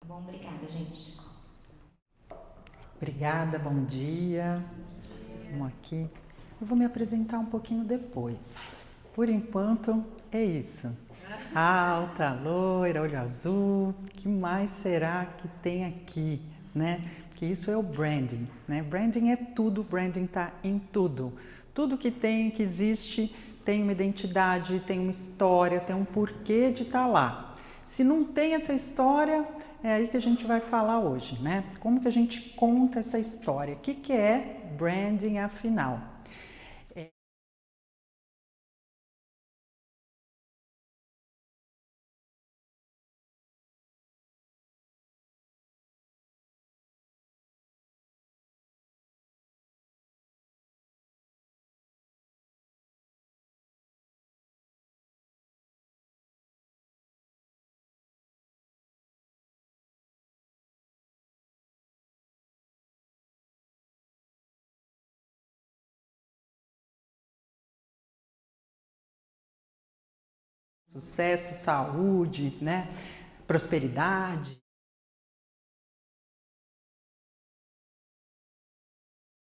Bom, obrigada, gente. Obrigada, bom dia. Vamos aqui. Eu vou me apresentar um pouquinho depois. Por enquanto, é isso. Alta, loira, olho azul. O que mais será que tem aqui, né? Que isso é o branding, né? Branding é tudo, branding está em tudo. Tudo que tem, que existe, tem uma identidade, tem uma história, tem um porquê de estar lá. Se não tem essa história, é aí que a gente vai falar hoje, né? Como que a gente conta essa história? O que é branding afinal? Sucesso, saúde, né? Prosperidade.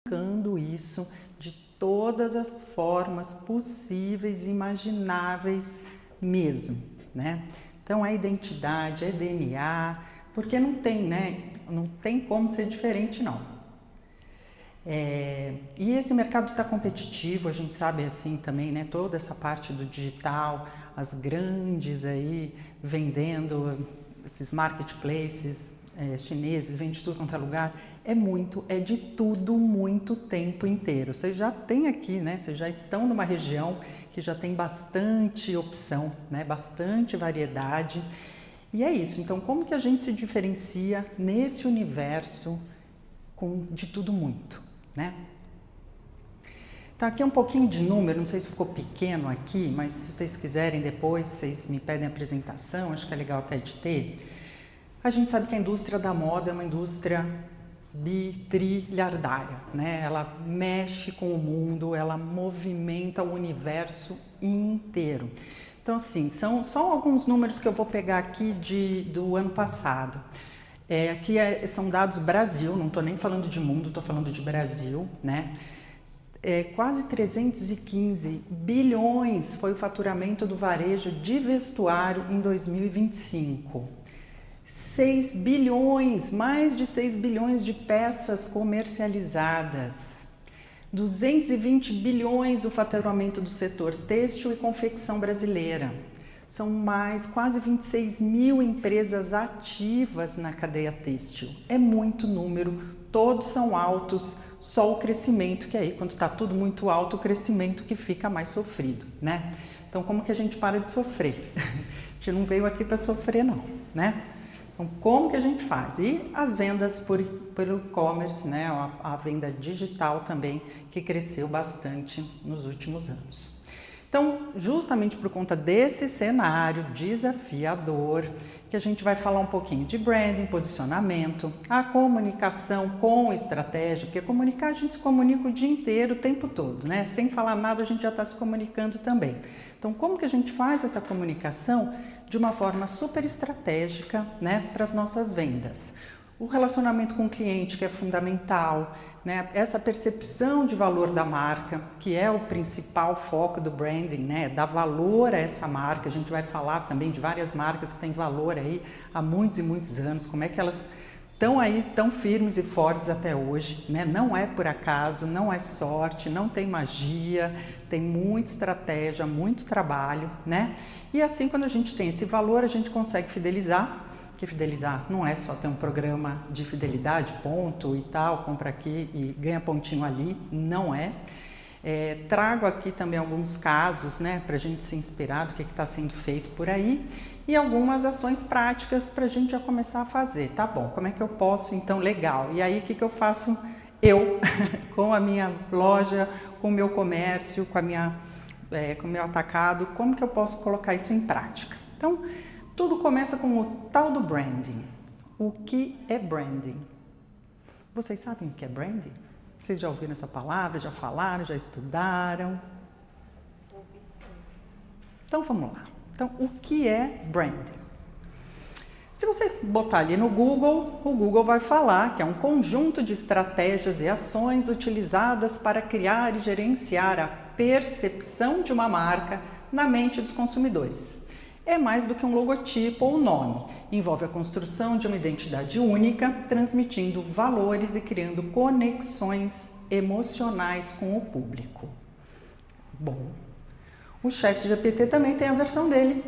Comunicando isso de todas as formas possíveis e imagináveis mesmo, né? Então é identidade, é DNA, porque não tem, né? Não tem como ser diferente, não. E esse mercado está competitivo, a gente sabe assim também, né? Toda essa parte do digital, as grandes aí vendendo esses marketplaces chineses, vende tudo quanto é lugar, é de tudo muito tempo inteiro. Vocês já têm aqui, né? Vocês já estão numa região que já tem bastante opção, né? Bastante variedade. E é isso. Então, como que a gente se diferencia nesse universo de tudo muito, né? Então aqui é um pouquinho de número, não sei se ficou pequeno aqui, mas se vocês quiserem depois, vocês me pedem a apresentação, acho que é legal até de ter. A gente sabe que a indústria da moda é uma indústria bitrilhardária, né? Ela mexe com o mundo, ela movimenta o universo inteiro. Então, assim, são só alguns números que eu vou pegar aqui do ano passado. São dados Brasil, não estou nem falando de mundo, estou falando de Brasil, né? Quase 315 bilhões foi o faturamento do varejo de vestuário em 2025. 6 bilhões, mais de 6 bilhões de peças comercializadas. 220 bilhões o faturamento do setor têxtil e confecção brasileira. São mais quase 26 mil empresas ativas na cadeia têxtil. É muito número, todos são altos, só o crescimento, que aí quando está tudo muito alto, o crescimento que fica mais sofrido, né? Então como que a gente para de sofrer? A gente não veio aqui para sofrer não, né? Então como que a gente faz? E as vendas por e-commerce, né? A venda digital também, que cresceu bastante nos últimos anos. Então, justamente por conta desse cenário desafiador, que a gente vai falar um pouquinho de branding, posicionamento, a comunicação com estratégia, porque comunicar a gente se comunica o dia inteiro, o tempo todo, né? Sem falar nada a gente já está se comunicando também. Então, como que a gente faz essa comunicação de uma forma super estratégica, né, para as nossas vendas? O relacionamento com o cliente, que é fundamental, né? Essa percepção de valor da marca, que é o principal foco do branding, né? Dar valor a essa marca. A gente vai falar também de várias marcas que têm valor aí há muitos e muitos anos, como é que elas estão aí tão firmes e fortes até hoje, né? Não é por acaso, não é sorte, não tem magia, tem muita estratégia, muito trabalho, né? E assim, quando a gente tem esse valor, a gente consegue fidelizar. Que fidelizar não é só ter um programa de fidelidade, ponto e tal, compra aqui e ganha pontinho ali, não é. Trago aqui também alguns casos, né, para a gente se inspirar do que está sendo feito por aí e algumas ações práticas para a gente já começar a fazer. Tá bom, como é que eu posso então? Legal. E aí o que eu faço? Eu, com a minha loja, com o meu comércio, com o meu atacado, como que eu posso colocar isso em prática? Então, tudo começa com o tal do branding. O que é branding? Vocês sabem o que é branding? Vocês já ouviram essa palavra? Já falaram? Já estudaram? Então vamos lá. Então, o que é branding? Se você botar ali no Google, o Google vai falar que é um conjunto de estratégias e ações utilizadas para criar e gerenciar a percepção de uma marca na mente dos consumidores. É mais do que um logotipo ou nome. Envolve a construção de uma identidade única, transmitindo valores e criando conexões emocionais com o público. Bom, o ChatGPT também tem a versão dele.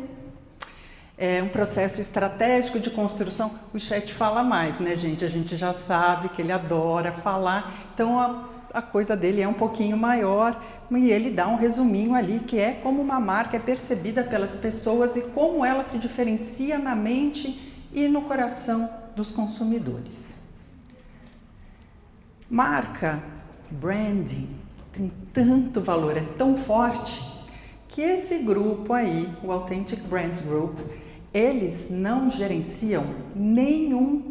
É um processo estratégico de construção. O chat fala mais, né, gente? A gente já sabe que ele adora falar. Então, a coisa dele é um pouquinho maior e ele dá um resuminho ali, que é como uma marca é percebida pelas pessoas e como ela se diferencia na mente e no coração dos consumidores. Marca, branding, tem tanto valor, é tão forte, que esse grupo aí, o Authentic Brands Group, eles não gerenciam nenhuma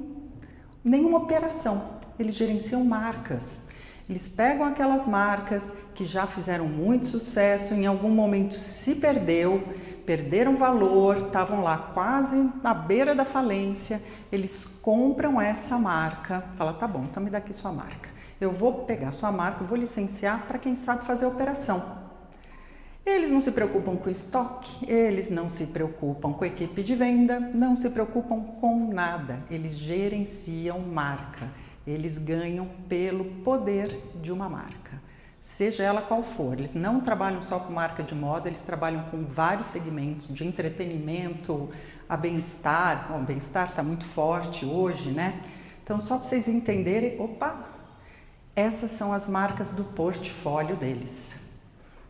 operação, eles gerenciam marcas. Eles pegam aquelas marcas que já fizeram muito sucesso, em algum momento se perderam valor, estavam lá quase na beira da falência, eles compram essa marca, falam, tá bom, então me dá aqui sua marca. Eu vou pegar sua marca, vou licenciar para quem sabe fazer a operação. Eles não se preocupam com estoque, eles não se preocupam com equipe de venda, não se preocupam com nada. Eles gerenciam marca, eles ganham pelo poder de uma marca, seja ela qual for. Eles não trabalham só com marca de moda, eles trabalham com vários segmentos, de entretenimento a bem-estar. Bom, bem-estar está muito forte hoje, né? Então, só para vocês entenderem, essas são as marcas do portfólio deles.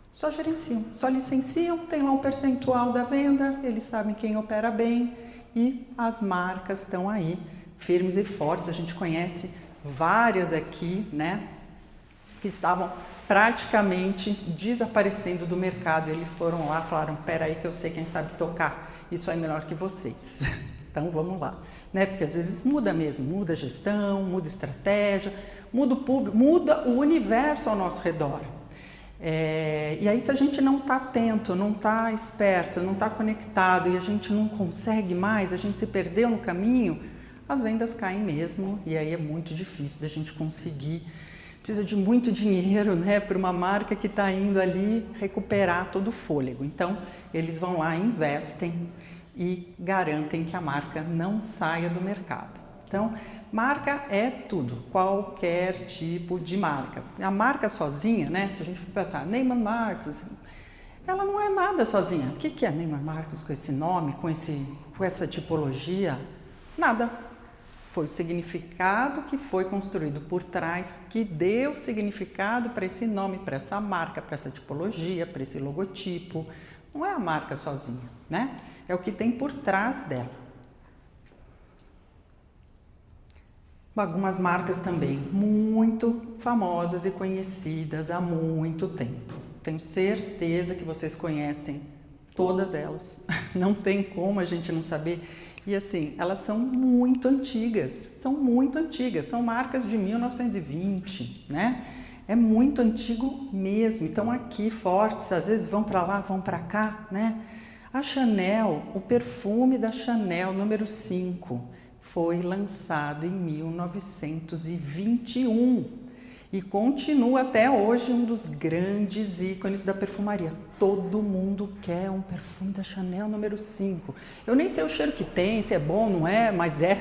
Só gerenciam, só licenciam, tem lá um percentual da venda, eles sabem quem opera bem e as marcas estão aí, firmes e fortes. A gente conhece várias aqui, né, que estavam praticamente desaparecendo do mercado. Eles foram lá e falaram, peraí que eu sei quem sabe tocar, isso é melhor que vocês. Então vamos lá, né? Porque às vezes muda mesmo, muda a gestão, muda a estratégia, muda o público, muda o universo ao nosso redor. E aí se a gente não está atento, não está esperto, não está conectado e a gente não consegue mais, a gente se perdeu no caminho, as vendas caem mesmo e aí é muito difícil da gente conseguir. Precisa de muito dinheiro, né, para uma marca que está indo ali recuperar todo o fôlego. Então eles vão lá, investem e garantem que a marca não saia do mercado. Então, marca é tudo, qualquer tipo de marca. A marca sozinha, né? Se a gente for pensar, Neiman Marcus, ela não é nada sozinha. O que é Neiman Marcus com esse nome, com essa tipologia? Nada. Foi o significado que foi construído por trás, que deu significado para esse nome, para essa marca, para essa tipologia, para esse logotipo. Não é a marca sozinha, né? É o que tem por trás dela. Algumas marcas também muito famosas e conhecidas há muito tempo. Tenho certeza que vocês conhecem todas elas. Não tem como a gente não saber. E assim, elas são muito antigas. São marcas de 1920, né? É muito antigo mesmo. Então aqui fortes, às vezes vão para lá, vão para cá, né? A Chanel, o perfume da Chanel número 5, foi lançado em 1921 e continua até hoje um dos grandes ícones da perfumaria. Todo mundo quer um perfume da Chanel número 5. Eu nem sei o cheiro que tem, se é bom ou não é, mas é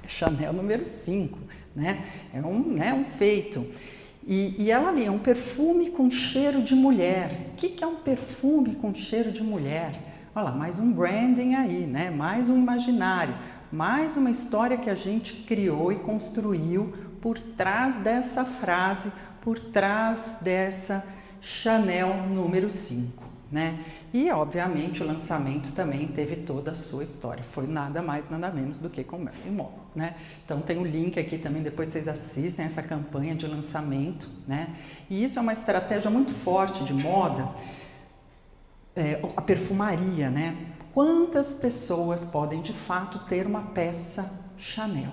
Chanel número 5, né? É um feito. E ela ali é um perfume com cheiro de mulher. O que é um perfume com cheiro de mulher? Olha lá, mais um branding aí, né? Mais um imaginário. Mais uma história que a gente criou e construiu por trás dessa frase, por trás dessa Chanel número 5, né? E, obviamente, o lançamento também teve toda a sua história. Foi nada mais, nada menos do que com Marilyn Monroe, né? Então, tem o link aqui também, depois vocês assistem essa campanha de lançamento, né? E isso é uma estratégia muito forte de moda, a perfumaria, né? Quantas pessoas podem, de fato, ter uma peça Chanel,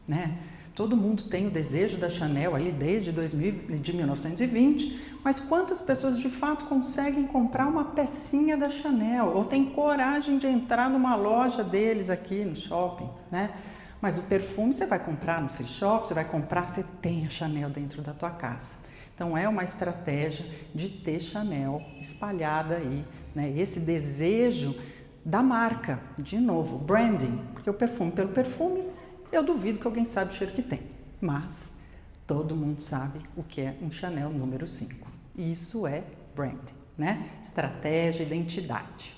né? Todo mundo tem o desejo da Chanel ali desde 1920, mas quantas pessoas de fato conseguem comprar uma pecinha da Chanel ou têm coragem de entrar numa loja deles aqui no shopping, né? Mas o perfume você vai comprar no free shop, você vai comprar, você tem a Chanel dentro da tua casa. Então é uma estratégia de ter Chanel espalhada aí, né? Esse desejo da marca, de novo, branding, porque o perfume pelo perfume, eu duvido que alguém sabe o cheiro que tem, mas todo mundo sabe o que é um Chanel número 5. Isso é branding, né? Estratégia, identidade.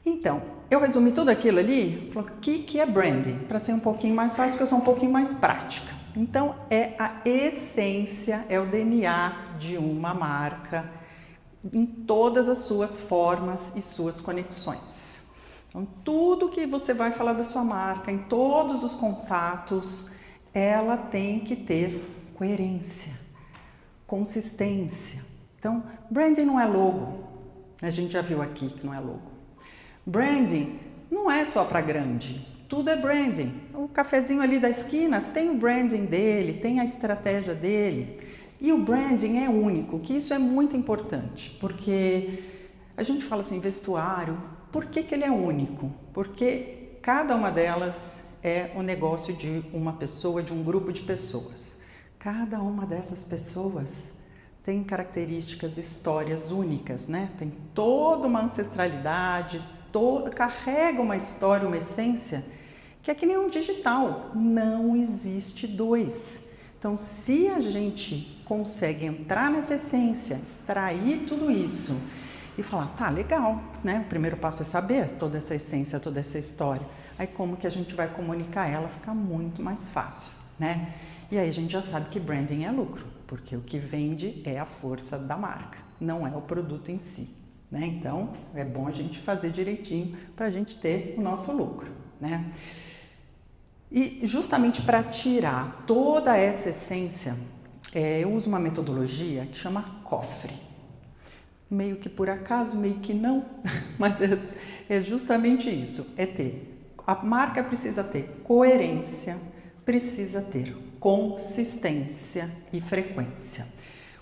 Então, eu resumi tudo aquilo ali, o que é branding? Para ser um pouquinho mais fácil, porque eu sou um pouquinho mais prática. Então, é a essência, é o DNA de uma marca em todas as suas formas e suas conexões. Então, tudo que você vai falar da sua marca, em todos os contatos, ela tem que ter coerência, consistência. Então, branding não é logo. A gente já viu aqui que não é logo. Branding não é só para grande, tudo é branding. O cafezinho ali da esquina tem o branding dele, tem a estratégia dele. E o branding é único, que isso é muito importante, porque a gente fala assim, vestuário, por que ele é único? Porque cada uma delas é um negócio de uma pessoa, de um grupo de pessoas. Cada uma dessas pessoas tem características, histórias únicas, né? Tem toda uma ancestralidade, carrega uma história, uma essência, que é que nem um digital, não existe dois. Então, se a gente consegue entrar nessa essência, extrair tudo isso e falar, tá, legal, né? O primeiro passo é saber toda essa essência, toda essa história. Aí como que a gente vai comunicar ela fica muito mais fácil, né? E aí a gente já sabe que branding é lucro, porque o que vende é a força da marca, não é o produto em si, né? Então, é bom a gente fazer direitinho para a gente ter o nosso lucro, né? E justamente para tirar toda essa essência, eu uso uma metodologia que chama cofre. Meio que por acaso, meio que não, mas é justamente isso, a marca precisa ter coerência, precisa ter consistência e frequência.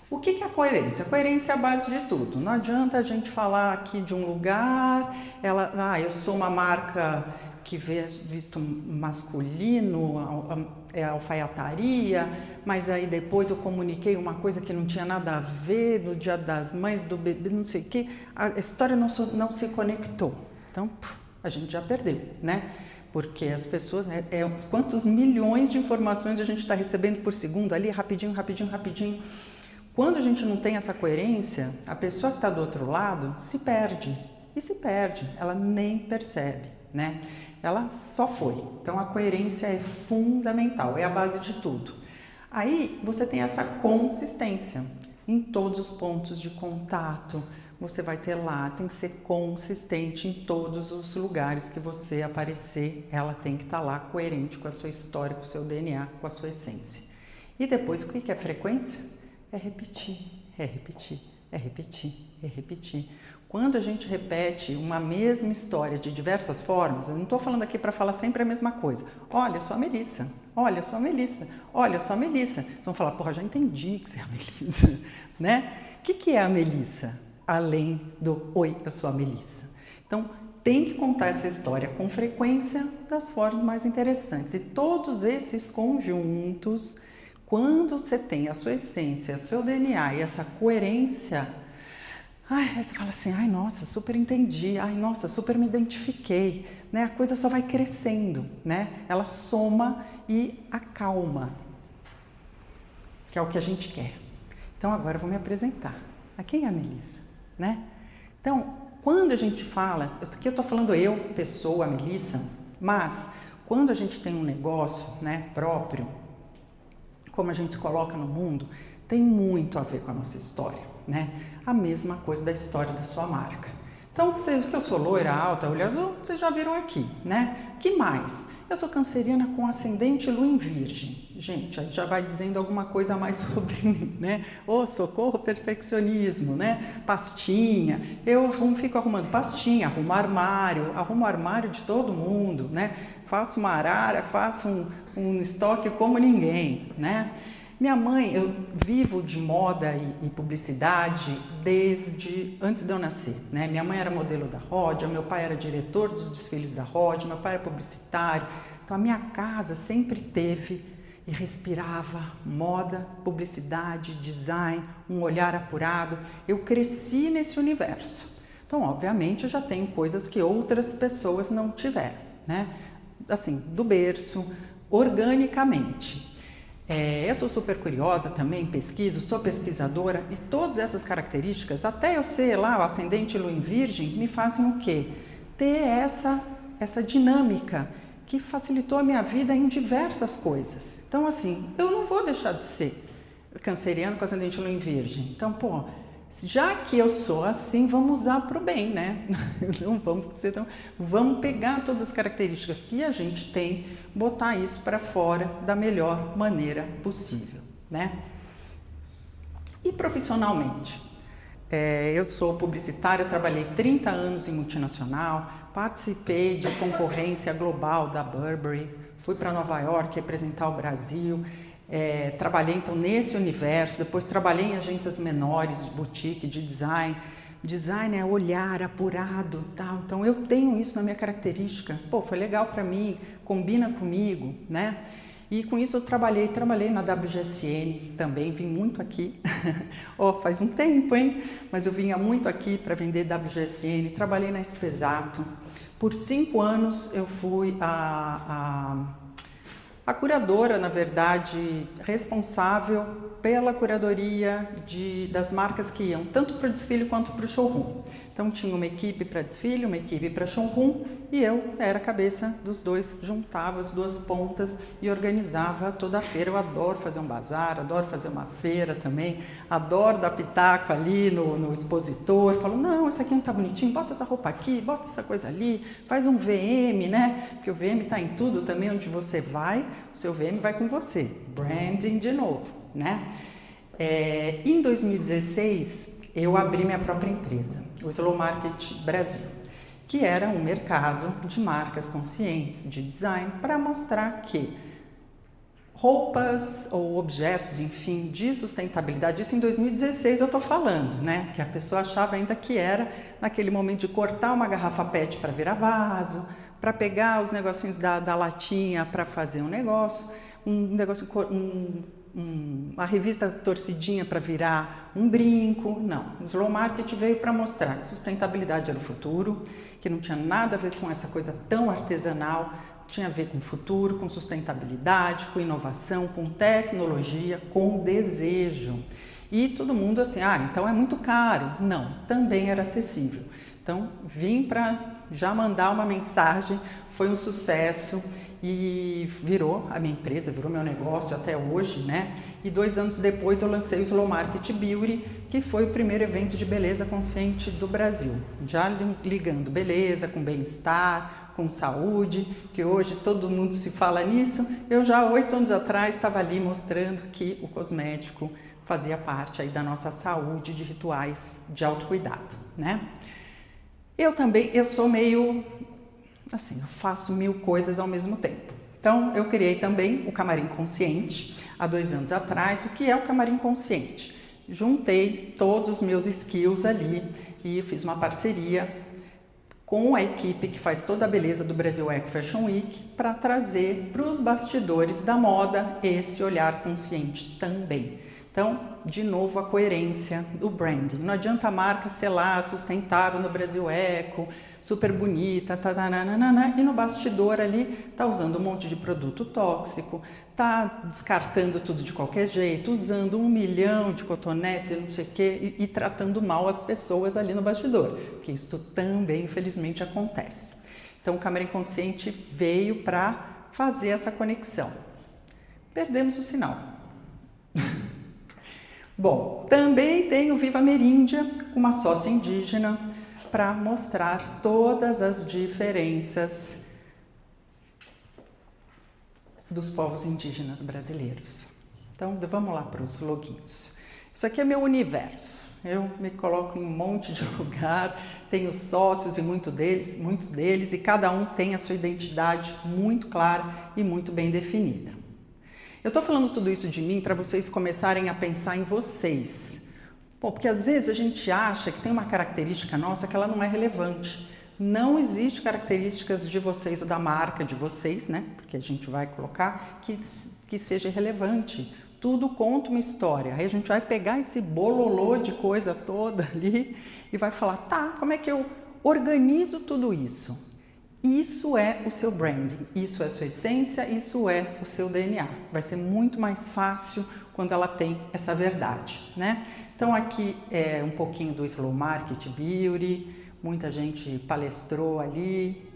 O que é a coerência? A coerência é a base de tudo. Não adianta a gente falar aqui de um lugar, eu sou uma marca que visto masculino, é alfaiataria, mas aí depois eu comuniquei uma coisa que não tinha nada a ver, no Dia das Mães, do bebê, não sei o quê, a história não se conectou. Então, a gente já perdeu, né? Porque as pessoas, quantos milhões de informações a gente está recebendo por segundo ali, rapidinho. Quando a gente não tem essa coerência, a pessoa que está do outro lado se perde. E se perde, ela nem percebe, né? Ela só foi. Então, a coerência é fundamental, é a base de tudo. Aí, você tem essa consistência em todos os pontos de contato. Você vai ter lá, tem que ser consistente em todos os lugares que você aparecer. Ela tem que estar lá coerente com a sua história, com o seu DNA, com a sua essência. E depois, o que é frequência? É repetir. Quando a gente repete uma mesma história de diversas formas, eu não estou falando aqui para falar sempre a mesma coisa. Olha, eu sou a Melissa. Olha, eu sou a Melissa. Olha, eu sou a Melissa. Vocês vão falar, porra, já entendi que você é a Melissa, né? O que é a Melissa? Além do oi, eu sou a Melissa. Então, tem que contar essa história com frequência das formas mais interessantes. E todos esses conjuntos, quando você tem a sua essência, o seu DNA e essa coerência, aí você fala assim, ai nossa, super entendi, ai nossa, super me identifiquei, né? A coisa só vai crescendo, né? Ela soma e acalma, que é o que a gente quer. Então agora eu vou me apresentar. A quem é a Melissa, né? Então, quando a gente fala, aqui eu estou falando eu, pessoa, a Melissa, mas quando a gente tem um negócio, né, próprio, como a gente se coloca no mundo, tem muito a ver com a nossa história, né? A mesma coisa da história da sua marca. Então, que eu sou loira, alta, olhosa, vocês já viram aqui, né? Que mais? Eu sou canceriana com ascendente lua em virgem. Gente, aí já vai dizendo alguma coisa a mais sobre mim, né? Socorro, perfeccionismo, né? Pastinha. Eu fico arrumando pastinha, arrumo armário de todo mundo, né? Faço uma arara, faço um estoque como ninguém, né? Minha mãe, eu vivo de moda e publicidade desde antes de eu nascer, né? Minha mãe era modelo da Rodia, meu pai era diretor dos desfiles da Rodia, meu pai era publicitário. Então a minha casa sempre teve e respirava moda, publicidade, design, um olhar apurado. Eu cresci nesse universo. Então, obviamente, eu já tenho coisas que outras pessoas não tiveram, né? Assim, do berço, organicamente. Eu sou super curiosa também, pesquiso, sou pesquisadora e todas essas características, até eu ser lá o ascendente Lua em Virgem, me fazem o quê? Ter essa dinâmica que facilitou a minha vida em diversas coisas. Então, assim, eu não vou deixar de ser canceriano com ascendente Lua em Virgem. Então, pô, já que eu sou assim, vamos usar para o bem, né? Não vamos ser tão... Vamos pegar todas as características que a gente tem, botar isso para fora da melhor maneira possível, né? E profissionalmente? Eu sou publicitária, trabalhei 30 anos em multinacional, participei de concorrência global da Burberry, fui para Nova York representar o Brasil. Trabalhei então nesse universo, depois trabalhei em agências menores de boutique, de design. Design é olhar apurado, tal. Então eu tenho isso na minha característica. Pô, foi legal para mim, combina comigo, né? E com isso eu trabalhei na WGSN também, vim muito aqui. Faz um tempo, hein? Mas eu vinha muito aqui para vender WGSN, trabalhei na Espesato. Por 5 anos eu fui a curadora, na verdade, responsável pela curadoria das marcas que iam tanto para o desfile quanto para o showroom. Então tinha uma equipe para desfile, uma equipe para showroom e eu era a cabeça dos dois, juntava as duas pontas e organizava toda a feira. Eu adoro fazer um bazar, adoro fazer uma feira também, adoro dar pitaco ali no expositor, falo, não, esse aqui não tá bonitinho, bota essa roupa aqui, bota essa coisa ali, faz um VM, né? Porque o VM tá em tudo também, onde você vai, o seu VM vai com você. Branding de novo, né? Em 2016, eu abri minha própria empresa, o Slow Market Brasil, que era um mercado de marcas conscientes, de design, para mostrar que roupas ou objetos, enfim, de sustentabilidade, isso em 2016 eu estou falando, né? Que a pessoa achava ainda que era naquele momento de cortar uma garrafa PET para virar vaso, para pegar os negocinhos da latinha para fazer um negócio, uma revista torcidinha para virar um brinco. Não, o Slow Market veio para mostrar que sustentabilidade era o futuro, que não tinha nada a ver com essa coisa tão artesanal, tinha a ver com futuro, com sustentabilidade, com inovação, com tecnologia, com desejo. E todo mundo assim, então é muito caro. Não, também era acessível. Então vim para já mandar uma mensagem, foi um sucesso. E virou a minha empresa, virou meu negócio até hoje, né? E 2 anos depois eu lancei o Slow Market Beauty, que foi o primeiro evento de beleza consciente do Brasil. Já ligando beleza com bem-estar, com saúde, que hoje todo mundo se fala nisso. Eu já 8 anos atrás estava ali mostrando que o cosmético fazia parte aí da nossa saúde, de rituais de autocuidado, né? Eu sou meio... assim, eu faço 1000 coisas ao mesmo tempo. Então, eu criei também o Camarim Consciente, há 2 anos atrás. O que é o Camarim Consciente? Juntei todos os meus skills ali e fiz uma parceria com a equipe que faz toda a beleza do Brasil Eco Fashion Week para trazer para os bastidores da moda esse olhar consciente também. Então, de novo, a coerência do branding. Não adianta a marca ser lá, sustentável no Brasil Eco, super bonita, e no bastidor ali tá usando um monte de produto tóxico, tá descartando tudo de qualquer jeito, usando 1 milhão de cotonetes e não sei o quê, e tratando mal as pessoas ali no bastidor, porque isso também, infelizmente, acontece. Então, o Camarim Consciente veio para fazer essa conexão. Perdemos o sinal. Bom, também tem o Viva Meríndia, uma sócia indígena, para mostrar todas as diferenças dos povos indígenas brasileiros. Então, vamos lá para os loguinhos. Isso aqui é meu universo. Eu me coloco em um monte de lugar, tenho sócios e muitos deles, e cada um tem a sua identidade muito clara e muito bem definida. Eu estou falando tudo isso de mim para vocês começarem a pensar em vocês. Bom, porque às vezes a gente acha que tem uma característica nossa que ela não é relevante. Não existe características de vocês ou da marca de vocês, né? Porque a gente vai colocar que seja relevante. Tudo conta uma história. Aí a gente vai pegar esse bololô de coisa toda ali e vai falar, tá, como é que eu organizo tudo isso? Isso é o seu branding, isso é a sua essência, isso é o seu DNA. Vai ser muito mais fácil quando ela tem essa verdade, né? Então aqui é um pouquinho do Slow Market Beauty, muita gente palestrou ali,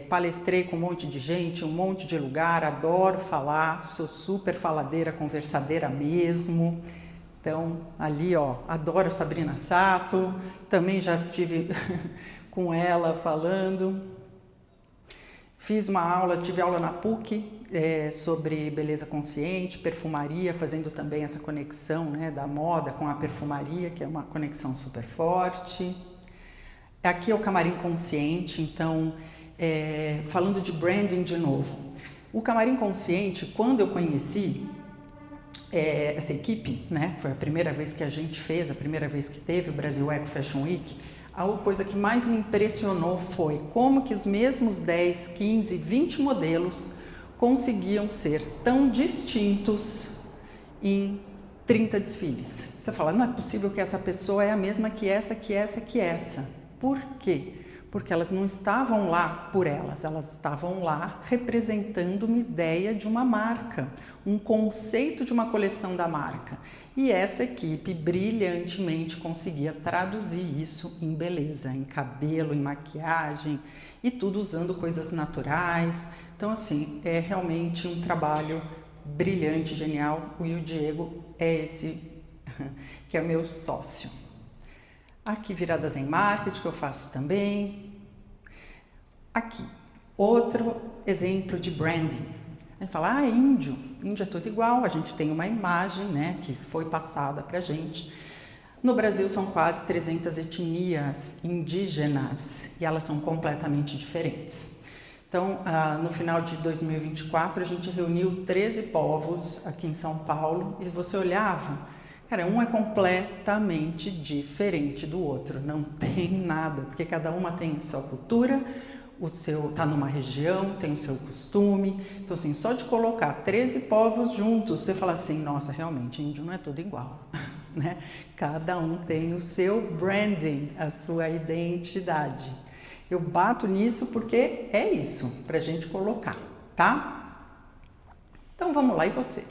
palestrei com um monte de gente, um monte de lugar, adoro falar, sou super faladeira, conversadeira mesmo. Então ali ó, adoro a Sabrina Sato, também já tive com ela falando. Tive aula na PUC sobre beleza consciente, perfumaria, fazendo também essa conexão, né, da moda com a perfumaria, que é uma conexão super forte. Aqui é o Camarim Consciente, então, falando de branding de novo. O Camarim Consciente, quando eu conheci essa equipe, né, foi a primeira vez que a gente fez, a primeira vez que teve o Brasil Eco Fashion Week, a coisa que mais me impressionou foi como que os mesmos 10, 15, 20 modelos conseguiam ser tão distintos em 30 desfiles. Você fala, não é possível que essa pessoa é a mesma que essa, que essa, que essa. Por quê? Porque elas não estavam lá por elas estavam lá representando uma ideia de uma marca, um conceito de uma coleção da marca. E essa equipe brilhantemente conseguia traduzir isso em beleza, em cabelo, em maquiagem e tudo usando coisas naturais. Então, assim, é realmente um trabalho brilhante, genial. E o Diego é esse que é meu sócio. Aqui, Viradas em Marketing, que eu faço também. Aqui, outro exemplo de branding. A gente fala, índio é tudo igual, a gente tem uma imagem, né, que foi passada pra gente. No Brasil são quase 300 etnias indígenas e elas são completamente diferentes. Então, no final de 2024, a gente reuniu 13 povos aqui em São Paulo e você olhava, cara, um é completamente diferente do outro, não tem nada, porque cada uma tem a sua cultura, tá numa região, tem o seu costume. Então, assim, só de colocar 13 povos juntos, você fala assim, nossa, realmente, índio não é tudo igual, né? Cada um tem o seu branding, a sua identidade. Eu bato nisso porque é isso, pra gente colocar, tá? Então, vamos lá, e você?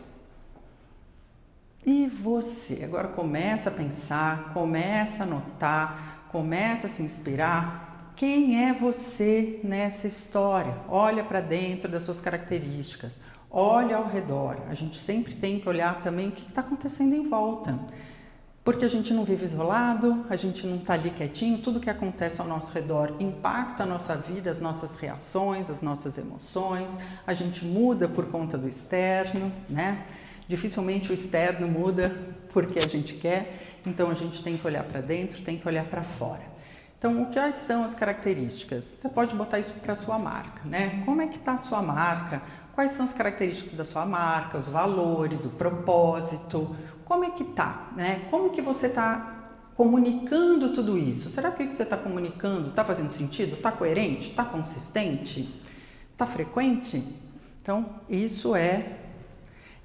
E você? Agora começa a pensar, começa a anotar, começa a se inspirar. Quem é você nessa história? Olha para dentro das suas características, olha ao redor. A gente sempre tem que olhar também o que está acontecendo em volta. Porque a gente não vive isolado, a gente não está ali quietinho, tudo que acontece ao nosso redor impacta a nossa vida, as nossas reações, as nossas emoções, a gente muda por conta do externo, né? Dificilmente o externo muda porque a gente quer, então a gente tem que olhar para dentro, tem que olhar para fora. Então, quais são as características? Você pode botar isso para a sua marca, né? Como é que está a sua marca? Quais são as características da sua marca, os valores, o propósito? Como é que tá, né? Como que você está comunicando tudo isso? Será que o que você está comunicando está fazendo sentido? Está coerente? Está consistente? Está frequente? Então, isso é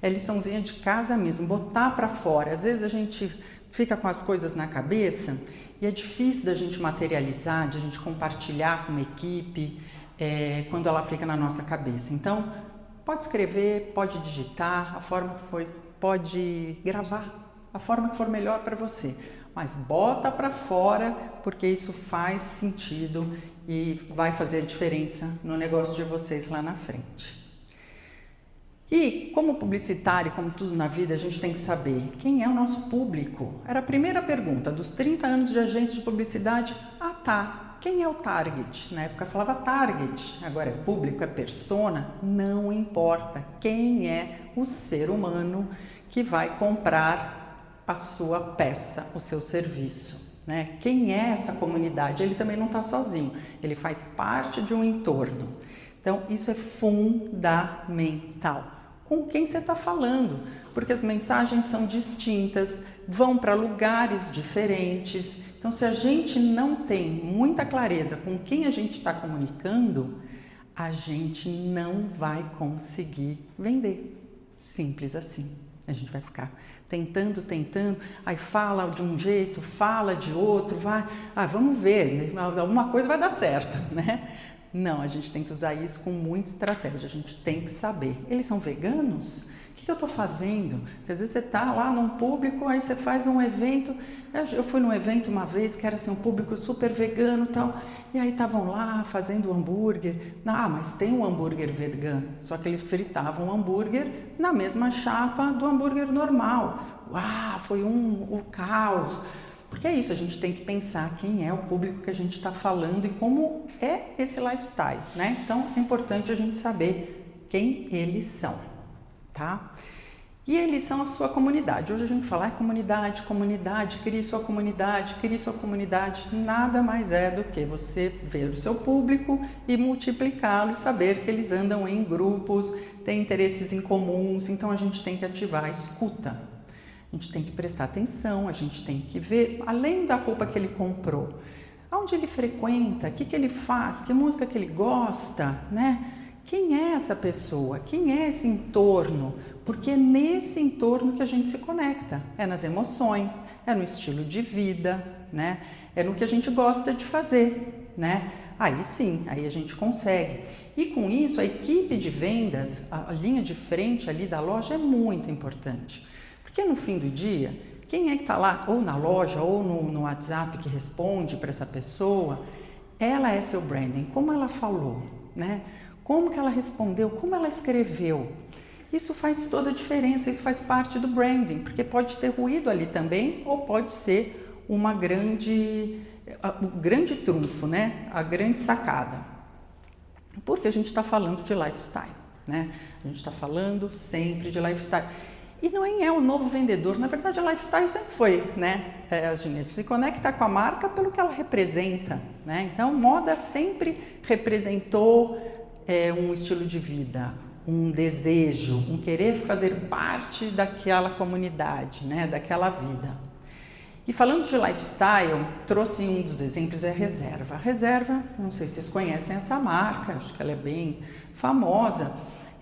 liçãozinha de casa mesmo, botar para fora. Às vezes a gente fica com as coisas na cabeça e é difícil da gente materializar, de a gente compartilhar com uma equipe quando ela fica na nossa cabeça. Então, pode escrever, pode digitar, a forma que for, pode gravar, a forma que for melhor para você. Mas bota para fora, porque isso faz sentido e vai fazer a diferença no negócio de vocês lá na frente. E como publicitário, como tudo na vida, a gente tem que saber quem é o nosso público. Era a primeira pergunta, dos 30 anos de agência de publicidade, quem é o target? Na época falava target, agora é público, é persona, não importa. Quem é o ser humano que vai comprar a sua peça, o seu serviço, né? Quem é essa comunidade? Ele também não está sozinho, ele faz parte de um entorno. Então, isso é fundamental. com quem você está falando, porque as mensagens são distintas, vão para lugares diferentes. Então, se a gente não tem muita clareza com quem a gente está comunicando, a gente não vai conseguir vender. Simples assim. A gente vai ficar tentando, aí fala de um jeito, fala de outro, vamos ver, alguma coisa vai dar certo, né? Não, a gente tem que usar isso com muita estratégia, a gente tem que saber. Eles são veganos? O que eu estou fazendo? Porque às vezes você está lá num público, aí você faz um evento. Eu fui num evento uma vez que era assim, um público super vegano e tal, e aí estavam lá fazendo hambúrguer. Mas tem um hambúrguer vegano, só que eles fritavam o hambúrguer na mesma chapa do hambúrguer normal. Foi o caos. Porque é isso, a gente tem que pensar quem é o público que a gente está falando e como é esse lifestyle, né? Então é importante a gente saber quem eles são, tá? E eles são a sua comunidade. Hoje a gente fala comunidade, crie sua comunidade. Nada mais é do que você ver o seu público e multiplicá-lo e saber que eles andam em grupos, têm interesses em comuns. Então a gente tem que ativar a escuta. A gente tem que prestar atenção, a gente tem que ver, além da roupa que ele comprou, aonde ele frequenta, o que ele faz, que música que ele gosta, né? Quem é essa pessoa? Quem é esse entorno? Porque é nesse entorno que a gente se conecta. É nas emoções, é no estilo de vida, né? É no que a gente gosta de fazer, né? Aí sim, aí a gente consegue. E com isso, a equipe de vendas, a linha de frente ali da loja é muito importante. Porque no fim do dia, quem é que está lá, ou na loja, ou no WhatsApp que responde para essa pessoa, ela é seu branding, como ela falou, né? Como que ela respondeu, como ela escreveu. Isso faz toda a diferença, isso faz parte do branding, porque pode ter ruído ali também, ou pode ser o grande trunfo, né? A grande sacada. Porque a gente está falando de lifestyle, né? A gente está falando sempre de lifestyle. E não é o novo vendedor, na verdade a lifestyle sempre foi, né? A gente se conecta com a marca pelo que ela representa, né? Então, moda sempre representou um estilo de vida, um desejo, um querer fazer parte daquela comunidade, né? Daquela vida. E falando de lifestyle, trouxe um dos exemplos, é a Reserva. A Reserva, não sei se vocês conhecem essa marca, acho que ela é bem famosa.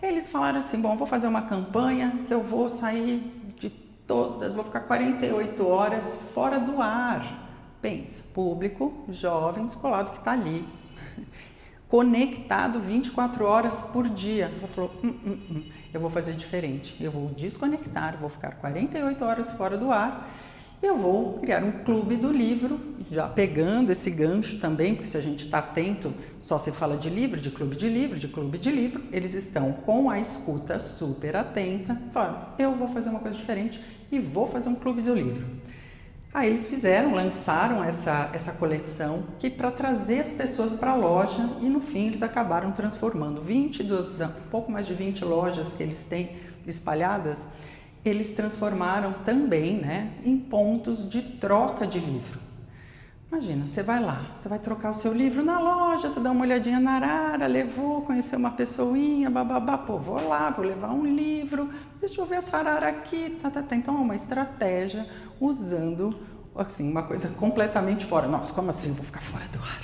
Eles falaram assim, bom, vou fazer uma campanha que eu vou sair de todas, vou ficar 48 horas fora do ar. Pensa, público, jovem, descolado que está ali, conectado 24 horas por dia. Ela falou, eu vou fazer diferente, eu vou desconectar, vou ficar 48 horas fora do ar. Eu vou criar um clube do livro, já pegando esse gancho também, porque se a gente está atento, só se fala de livro, de clube de livro, eles estão com a escuta super atenta, falaram, eu vou fazer uma coisa diferente e vou fazer um clube do livro. Aí eles lançaram essa coleção que para trazer as pessoas para a loja e no fim eles acabaram transformando pouco mais de 20 lojas que eles têm espalhadas, eles transformaram também, né, em pontos de troca de livro. Imagina, você vai lá, você vai trocar o seu livro na loja, você dá uma olhadinha na arara, levou, conheceu uma pessoinha, bababá, vou lá, vou levar um livro, deixa eu ver essa arara aqui, Então é uma estratégia usando, assim, uma coisa completamente fora. Nossa, como assim eu vou ficar fora do ar?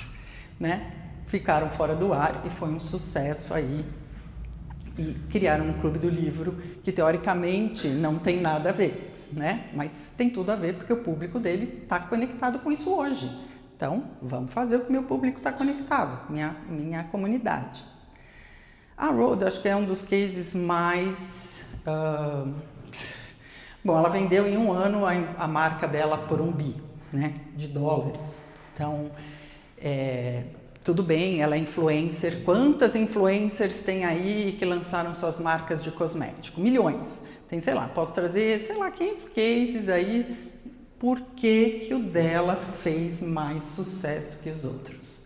Né? Ficaram fora do ar e foi um sucesso aí. E criaram um clube do livro que teoricamente não tem nada a ver, né? Mas tem tudo a ver porque o público dele está conectado com isso hoje. Então, vamos fazer o que meu público está conectado, minha comunidade. A Rode, acho que é um dos cases mais... Bom, ela vendeu em um ano a marca dela por $1 bi, né, de dólares. Então, tudo bem, ela é influencer. Quantas influencers tem aí que lançaram suas marcas de cosmético? Milhões. Tem, posso trazer, 500 cases aí. Por que o dela fez mais sucesso que os outros?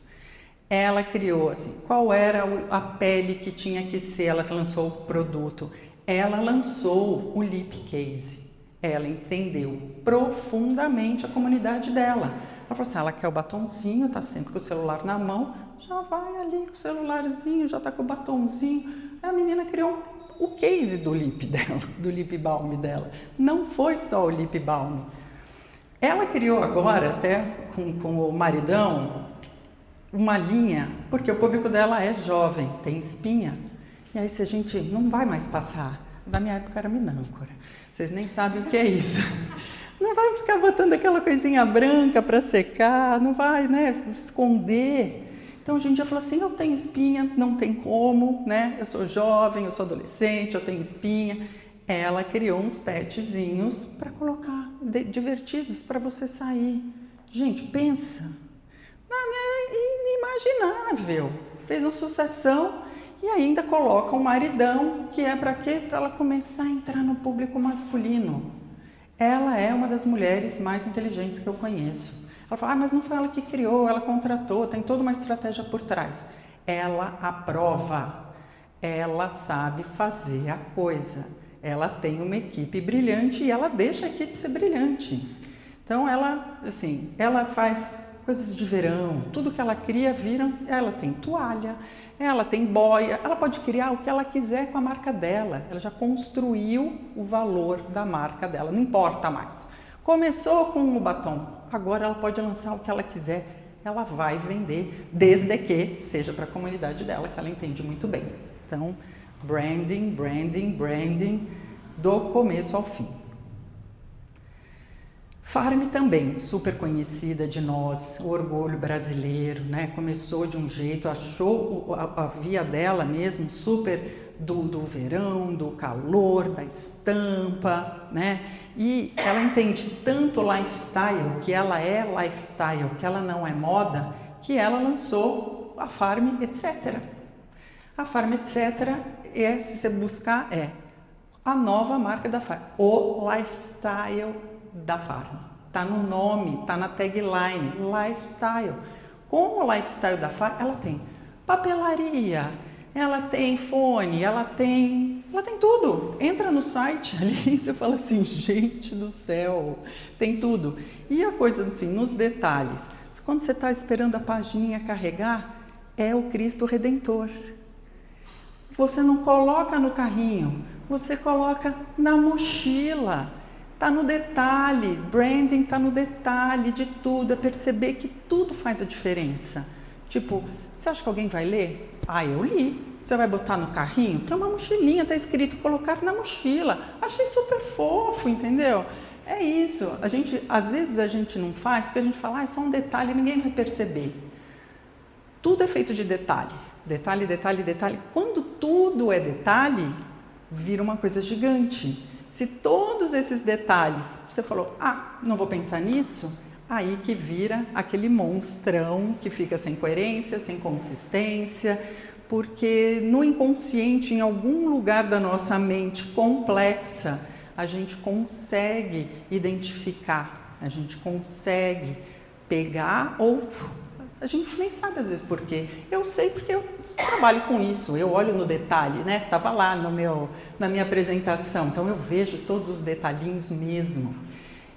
Ela criou, assim, qual era a pele que tinha que ser? Ela lançou o produto. Ela lançou o lip case. Ela entendeu profundamente a comunidade dela. Ela falou assim, ela quer o batonzinho, tá sempre com o celular na mão, já vai ali com o celularzinho, já tá com o batonzinho. Aí a menina criou o case do lip dela, do lip balm dela. Não foi só o lip balm. Ela criou agora, até com o maridão, uma linha, porque o público dela é jovem, tem espinha. E aí se a gente não vai mais passar, na minha época era minâncora, vocês nem sabem o que é isso. Não vai ficar botando aquela coisinha branca para secar, não vai, né, esconder. Então a gente já falou assim, eu tenho espinha, não tem como, né, eu sou jovem, eu sou adolescente, eu tenho espinha. Ela criou uns petzinhos para colocar, divertidos, para você sair. Gente, pensa. Inimaginável. Fez uma sucessão e ainda coloca um maridão, que é para quê? Para ela começar a entrar no público masculino. Ela é uma das mulheres mais inteligentes que eu conheço. Ela fala, mas não foi ela que criou, ela contratou, tem toda uma estratégia por trás. Ela aprova, ela sabe fazer a coisa. Ela tem uma equipe brilhante e ela deixa a equipe ser brilhante. Então ela, assim, ela faz coisas de verão, tudo que ela cria viram, ela tem toalha, ela tem boia, ela pode criar o que ela quiser com a marca dela, ela já construiu o valor da marca dela, não importa mais. Começou com o batom, agora ela pode lançar o que ela quiser, ela vai vender, desde que seja para a comunidade dela, que ela entende muito bem. Então, branding, branding, branding, do começo ao fim. Farm também, super conhecida de nós, o orgulho brasileiro, né? Começou de um jeito, achou a via dela mesmo, super do verão, do calor, da estampa, né? E ela entende tanto lifestyle, que ela é lifestyle, que ela não é moda, que ela lançou a Farm Etc. A Farm Etc. Se você buscar, é a nova marca da Farm, o lifestyle da Farm. Está no nome, está na tagline, lifestyle. Com o lifestyle da Farm, ela tem papelaria, ela tem fone, ela tem tudo. Entra no site ali e você fala assim, gente do céu, tem tudo. E a coisa assim, nos detalhes, quando você está esperando a pagininha carregar, é o Cristo Redentor. Você não coloca no carrinho, você coloca na mochila. Está no detalhe, branding está no detalhe de tudo, é perceber que tudo faz a diferença. Tipo, você acha que alguém vai ler? Ah, eu li. Você vai botar no carrinho? Tem uma mochilinha, está escrito colocar na mochila. Achei super fofo, entendeu? É isso. Às vezes a gente não faz porque a gente fala, é só um detalhe, ninguém vai perceber. Tudo é feito de detalhe. Detalhe, detalhe, detalhe. Quando tudo é detalhe, vira uma coisa gigante. Se todos esses detalhes, você falou, não vou pensar nisso, aí que vira aquele monstrão que fica sem coerência, sem consistência, porque no inconsciente, em algum lugar da nossa mente complexa, a gente consegue identificar, a gente consegue pegar ou... A gente nem sabe às vezes por quê. Eu sei porque eu trabalho com isso, eu olho no detalhe, né? Estava lá na minha apresentação, então eu vejo todos os detalhinhos mesmo.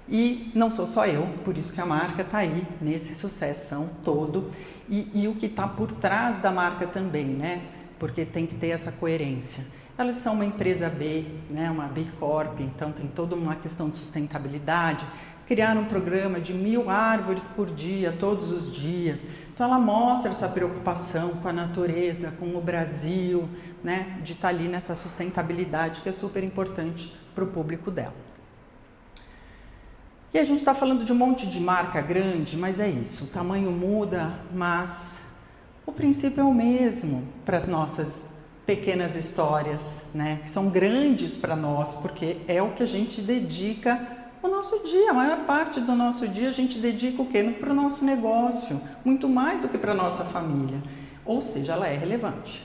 E não sou só eu, por isso que a marca está aí, nesse sucessão todo. E o que está por trás da marca também, né? Porque tem que ter essa coerência. Elas são uma empresa B, né? Uma B Corp, então tem toda uma questão de sustentabilidade. Criar um programa de 1000 árvores por dia, todos os dias. Então ela mostra essa preocupação com a natureza, com o Brasil, né? De estar ali nessa sustentabilidade que é super importante para o público dela. E a gente está falando de um monte de marca grande, mas é isso, o tamanho muda, mas o princípio é o mesmo para as nossas pequenas histórias, né? Que são grandes para nós, porque é o que a gente dedica o nosso dia, a maior parte do nosso dia a gente dedica o quê? Para o nosso negócio, muito mais do que para a nossa família. Ou seja, ela é relevante,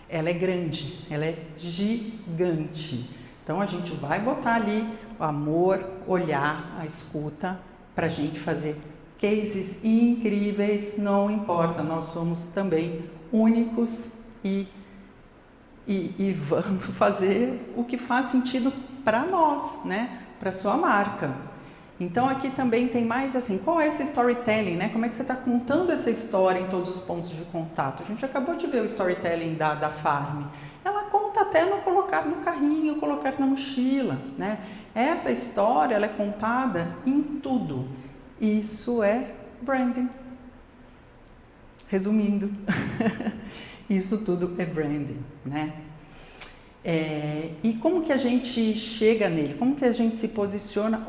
ela é grande, ela é gigante. Então a gente vai botar ali o amor, olhar, a escuta, para a gente fazer cases incríveis, não importa, nós somos também únicos e vamos fazer o que faz sentido para nós, né? Para sua marca. Então aqui também tem mais assim, qual é esse storytelling, né? Como é que você está contando essa história em todos os pontos de contato? A gente acabou de ver o storytelling da Farm. Ela conta até no colocar no carrinho, colocar na mochila, né? Essa história, ela é contada em tudo. Isso é branding. Resumindo, isso tudo é branding, né? E como que a gente chega nele? Como que a gente se posiciona?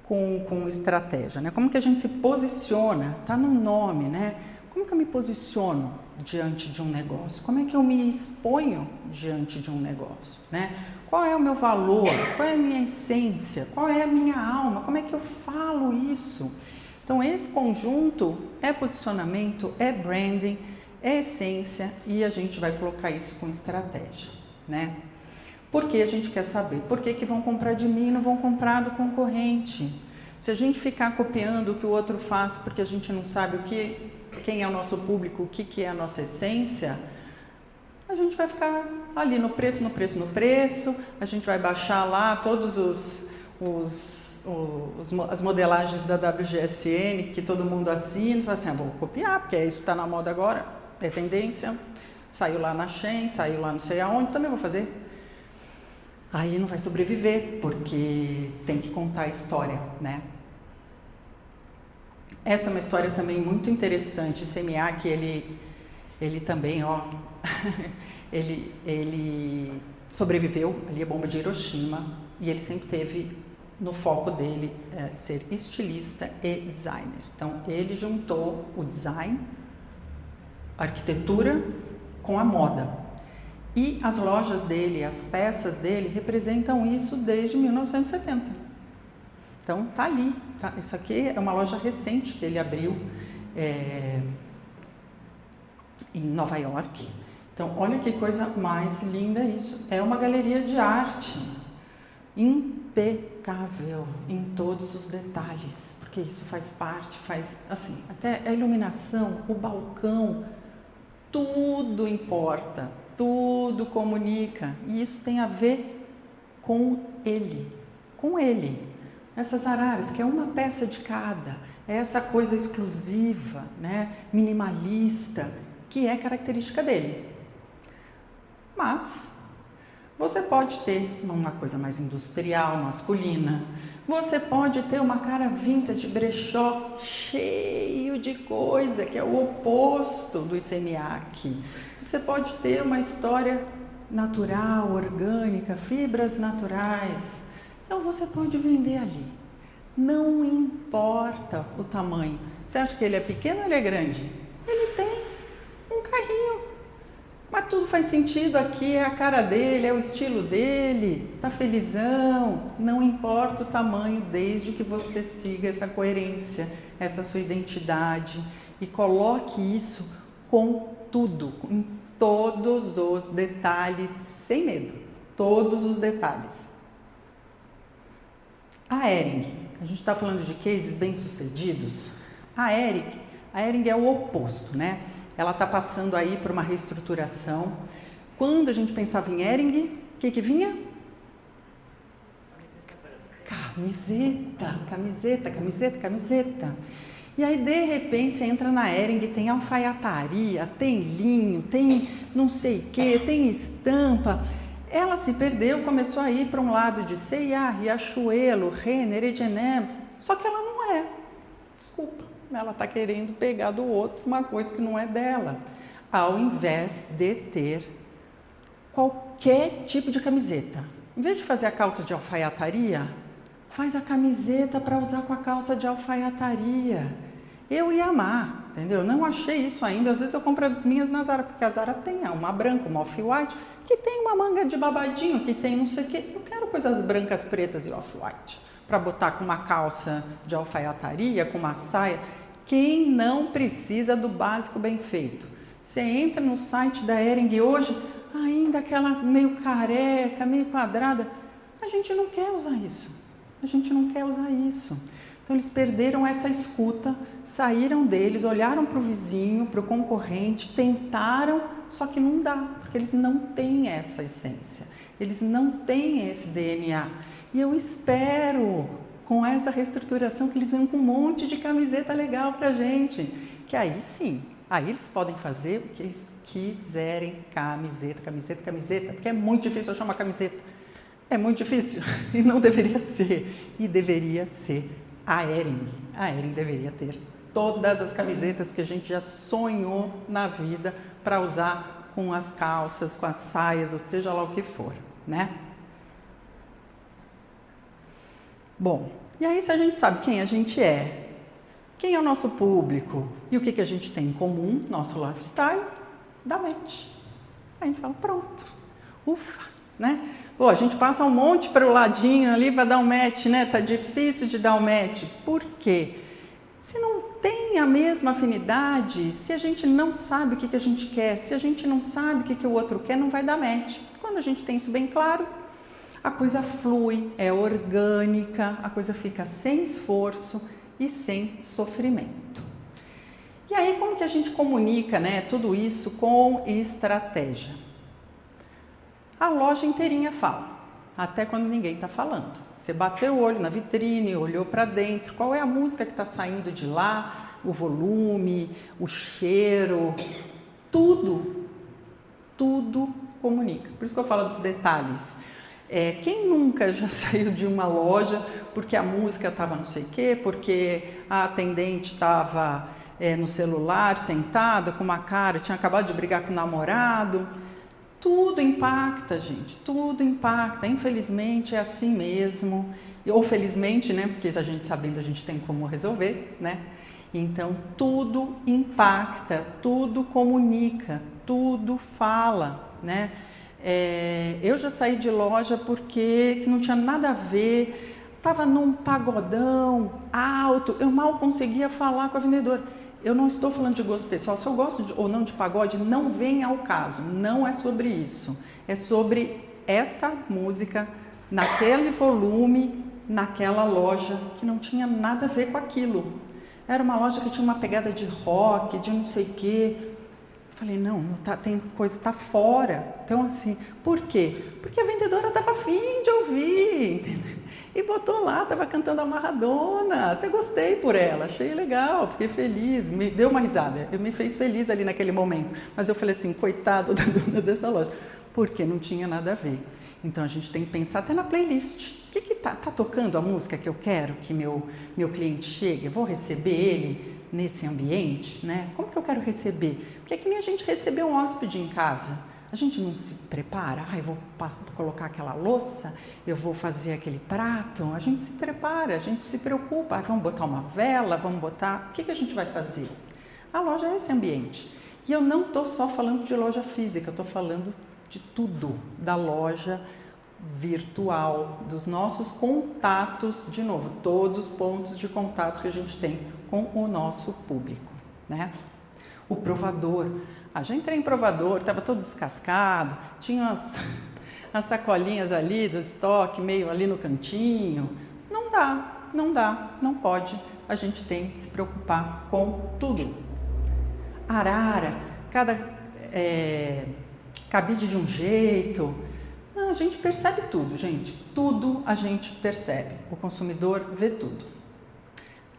Com estratégia, né? Como que a gente se posiciona? Tá no nome, né? Como que eu me posiciono diante de um negócio? Como é que eu me exponho diante de um negócio, né? Qual é o meu valor? Qual é a minha essência? Qual é a minha alma? Como é que eu falo isso? Então, esse conjunto é posicionamento, é branding, é essência e a gente vai colocar isso com estratégia, né? Porque a gente quer saber por que vão comprar de mim e não vão comprar do concorrente. Se a gente ficar copiando o que o outro faz porque a gente não sabe quem é o nosso público, o que é a nossa essência, a gente vai ficar ali no preço, a gente vai baixar lá todos as modelagens da WGSN que todo mundo assina, e fala assim, vou copiar, porque é isso que está na moda agora, é tendência, saiu lá na Shein, saiu lá não sei aonde, também vou fazer. Aí não vai sobreviver, porque tem que contar a história, né? Essa é uma história também muito interessante, CMA, que ele também, ele sobreviveu ali à bomba de Hiroshima, e ele sempre teve no foco dele ser estilista e designer. Então, ele juntou o design, a arquitetura com a moda. E as lojas dele, as peças dele representam isso desde 1970. Então, tá ali. Tá? Isso aqui é uma loja recente que ele abriu em Nova York. Então, olha que coisa mais linda isso. É uma galeria de arte impecável em todos os detalhes, porque isso faz parte, assim, até a iluminação, o balcão, tudo importa, tudo comunica, e isso tem a ver com ele. Essas araras, que é uma peça de cada, é essa coisa exclusiva, né, minimalista, que é característica dele. Mas você pode ter uma coisa mais industrial, masculina. Você pode ter uma cara vintage, brechó, cheio de coisa, que é o oposto do ICMA aqui. Você pode ter uma história natural, orgânica, fibras naturais. Então você pode vender ali. Não importa o tamanho. Você acha que ele é pequeno ou ele é grande? Ele tem um carrinho. Mas tudo faz sentido aqui, é a cara dele, é o estilo dele, tá felizão, não importa o tamanho, desde que você siga essa coerência, essa sua identidade e coloque isso com tudo, em todos os detalhes, sem medo, todos os detalhes. A Hering, a gente está falando de cases bem-sucedidos, a Hering é o oposto, né? Ela está passando aí por uma reestruturação. Quando a gente pensava em Hering, o que vinha? Camiseta. E aí, de repente, você entra na Hering, tem alfaiataria, tem linho, tem não sei o que, tem estampa. Ela se perdeu, começou a ir para um lado de C&A, Riachuelo, Renner, H&M, só que ela não é. Desculpa. Ela está querendo pegar do outro uma coisa que não é dela, ao invés de ter qualquer tipo de camiseta. Em vez de fazer a calça de alfaiataria, faz a camiseta para usar com a calça de alfaiataria. Eu ia amar, entendeu? Não achei isso ainda. Às vezes eu compro as minhas na Zara, porque a Zara tem uma branca, uma off-white, que tem uma manga de babadinho, que tem não sei o quê. Eu quero coisas brancas, pretas e off-white, para botar com uma calça de alfaiataria, com uma saia. Quem não precisa do básico bem feito? Você entra no site da Hering hoje, ainda aquela meio careca, meio quadrada. A gente não quer usar isso. Então, eles perderam essa escuta, saíram deles, olharam para o vizinho, para o concorrente, tentaram, só que não dá, porque eles não têm essa essência, eles não têm esse DNA. E eu espero, com essa reestruturação, que eles venham com um monte de camiseta legal para a gente, que aí sim, aí eles podem fazer o que eles quiserem camiseta, camiseta, camiseta, porque é muito difícil achar uma camiseta. É muito difícil e não deveria ser. E deveria ser a Hering. A Hering deveria ter todas as camisetas que a gente já sonhou na vida para usar com as calças, com as saias, ou seja lá o que for, né? Bom, e aí se a gente sabe quem a gente é, quem é o nosso público e o que a gente tem em comum, nosso lifestyle, dá match. Aí a gente fala, pronto, ufa, né? Pô, a gente passa um monte para o ladinho ali para dar um match, né? Tá difícil de dar um match. Por quê? Se não tem a mesma afinidade, se a gente não sabe o que a gente quer, se a gente não sabe o que o outro quer, não vai dar match. Quando a gente tem isso bem claro, a coisa flui, é orgânica, a coisa fica sem esforço e sem sofrimento. E aí, como que a gente comunica, né, tudo isso com estratégia? A loja inteirinha fala, até quando ninguém está falando. Você bateu o olho na vitrine, olhou para dentro, qual é a música que está saindo de lá, o volume, o cheiro, tudo comunica. Por isso que eu falo dos detalhes. Quem nunca já saiu de uma loja porque a música estava não sei o quê, porque a atendente estava no celular, sentada, com uma cara, tinha acabado de brigar com o namorado? Tudo impacta, gente, tudo impacta. Infelizmente é assim mesmo, ou felizmente, né? Porque a gente sabendo, a gente tem como resolver, né? Então, tudo impacta, tudo comunica, tudo fala, né? Eu já saí de loja porque que não tinha nada a ver, estava num pagodão alto, eu mal conseguia falar com a vendedora. Eu não estou falando de gosto pessoal, se eu gosto ou não de pagode, não vem ao caso, não é sobre isso. É sobre esta música, naquele volume, naquela loja, que não tinha nada a ver com aquilo. Era uma loja que tinha uma pegada de rock, de não sei o quê. Eu falei, não, tem coisa, tá fora. Então, assim, por quê? Porque a vendedora estava afim de ouvir, entendeu? E botou lá, estava cantando amarradona, até gostei por ela, achei legal, fiquei feliz, me deu uma risada, me fez feliz ali naquele momento. Mas eu falei assim, coitado da dona dessa loja, porque não tinha nada a ver. Então a gente tem que pensar até na playlist. O que tá tocando a música que eu quero que meu cliente chegue? Eu vou receber ele nesse ambiente, né? Como que eu quero receber? Porque é que nem a gente receber um hóspede em casa. A gente não se prepara, eu vou colocar aquela louça, eu vou fazer aquele prato, a gente se prepara, a gente se preocupa, vamos botar uma vela, vamos botar... O que a gente vai fazer? A loja é esse ambiente. E eu não estou só falando de loja física, eu estou falando de tudo, da loja virtual, dos nossos contatos, de novo, todos os pontos de contato que a gente tem com o nosso público, né? O provador. Já entrei em provador, estava todo descascado, tinha as sacolinhas ali do estoque meio ali no cantinho. Não dá, não pode. A gente tem que se preocupar com tudo. Arara, cada cabide de um jeito. Não, a gente percebe tudo, gente. Tudo a gente percebe. O consumidor vê tudo.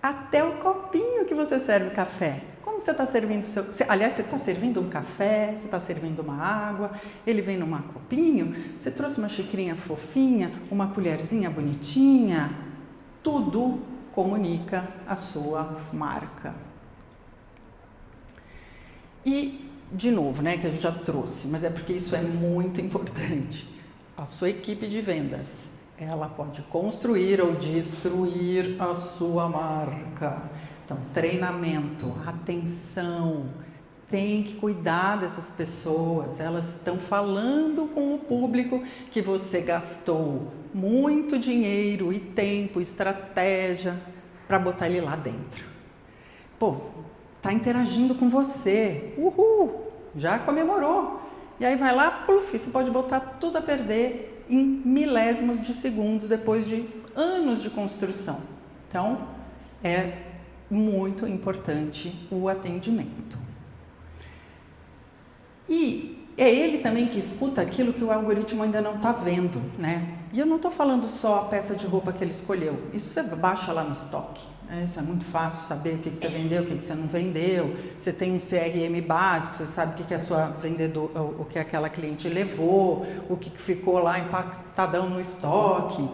Até o copinho que você serve o café. Como você está servindo o seu... Aliás, você está servindo um café, você está servindo uma água, ele vem num copinho, você trouxe uma xicrinha fofinha, uma colherzinha bonitinha. Tudo comunica a sua marca. E, de novo, né, que a gente já trouxe, mas é porque isso é muito importante. A sua equipe de vendas, ela pode construir ou destruir a sua marca. Então, treinamento, atenção, tem que cuidar dessas pessoas. Elas estão falando com o público que você gastou muito dinheiro e tempo, estratégia para botar ele lá dentro. Pô, tá interagindo com você, uhul, já comemorou. E aí vai lá, pluf, você pode botar tudo a perder em milésimos de segundos depois de anos de construção. Então, é muito importante o atendimento. E é ele também que escuta aquilo que o algoritmo ainda não está vendo, né? E eu não estou falando só a peça de roupa que ele escolheu. Isso você baixa lá no estoque. Isso é muito fácil saber o que você vendeu, o que você não vendeu. Você tem um CRM básico, você sabe o que a sua vendedor, o que aquela cliente levou, o que ficou lá empacotadão no estoque.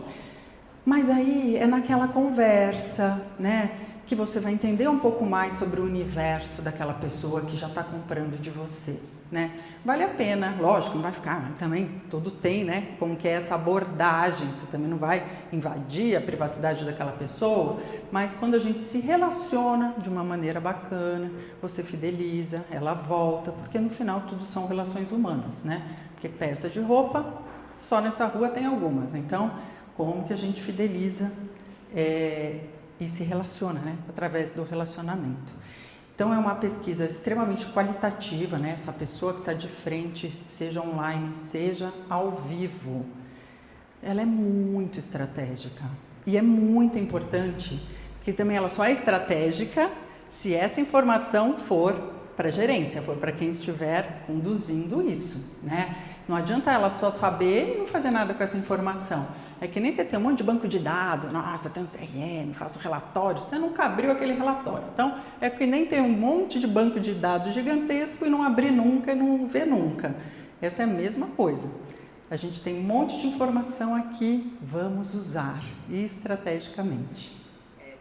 Mas aí é naquela conversa, né, que você vai entender um pouco mais sobre o universo daquela pessoa que já está comprando de você, né? Vale a pena, lógico, não vai ficar, mas também tudo tem, né? Como que é essa abordagem, você também não vai invadir a privacidade daquela pessoa, mas quando a gente se relaciona de uma maneira bacana, você fideliza, ela volta, porque no final tudo são relações humanas, né? Porque peça de roupa, só nessa rua tem algumas, então como que a gente fideliza e se relaciona, né? Através do relacionamento. Então é uma pesquisa extremamente qualitativa, né? Essa pessoa que está de frente, seja online, seja ao vivo, ela é muito estratégica e é muito importante que também ela só é estratégica se essa informação for para a gerência, for para quem estiver conduzindo isso, né? Não adianta ela só saber e não fazer nada com essa informação. É que nem você tem um monte de banco de dados, nossa, eu tenho um CRM, faço relatório, você nunca abriu aquele relatório. Então, é que nem tem um monte de banco de dados gigantesco e não abrir nunca e não ver nunca. Essa é a mesma coisa. A gente tem um monte de informação aqui, vamos usar estrategicamente.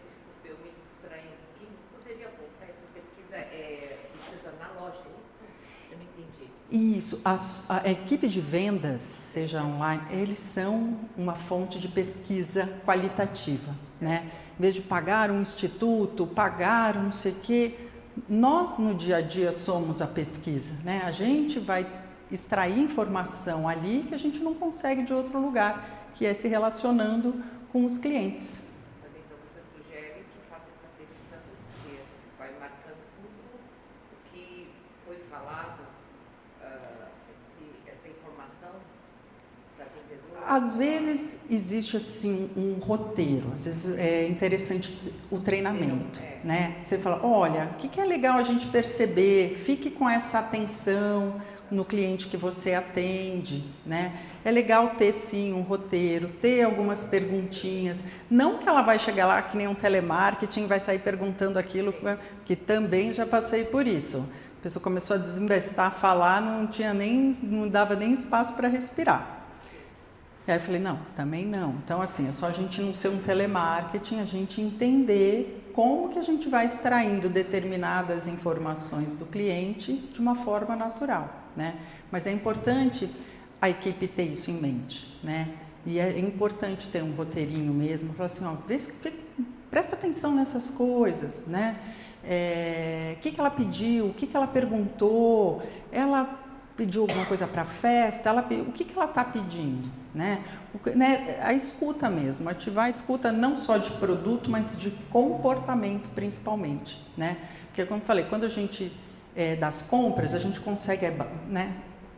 Desculpe, eu me distraí um pouquinho. Poderia voltar essa pesquisa, pesquisa na loja, é isso? Eu não entendi. Isso, a equipe de vendas, seja online, eles são uma fonte de pesquisa qualitativa, né? Em vez de pagar um instituto, pagar um não sei o quê, nós no dia a dia somos a pesquisa, né? A gente vai extrair informação ali que a gente não consegue de outro lugar, que é se relacionando com os clientes. Mas então você sugere que faça essa pesquisa todo dia, vai marcando tudo o que foi falado, essa informação da vendedora? Às vezes existe assim um roteiro, às vezes é interessante o treinamento, né? Você fala, olha, o que é legal a gente perceber, fique com essa atenção no cliente que você atende, né? É legal ter sim um roteiro, ter algumas perguntinhas, não que ela vai chegar lá que nem um telemarketing, vai sair perguntando aquilo, que também já passei por isso. A pessoa começou a desinvestar, a falar, não dava nem espaço para respirar. E aí eu falei, não, também não. Então, assim, é só a gente não ser um telemarketing, a gente entender como que a gente vai extraindo determinadas informações do cliente de uma forma natural, né? Mas é importante a equipe ter isso em mente, né? E é importante ter um roteirinho mesmo, falar assim, ó, presta atenção nessas coisas, né? O que ela pediu, o que ela perguntou, ela pediu alguma coisa para a festa, o que ela está pedindo, né? A escuta mesmo, ativar a escuta não só de produto, mas de comportamento principalmente, né? Porque como eu falei, quando a gente das compras, a gente consegue, né?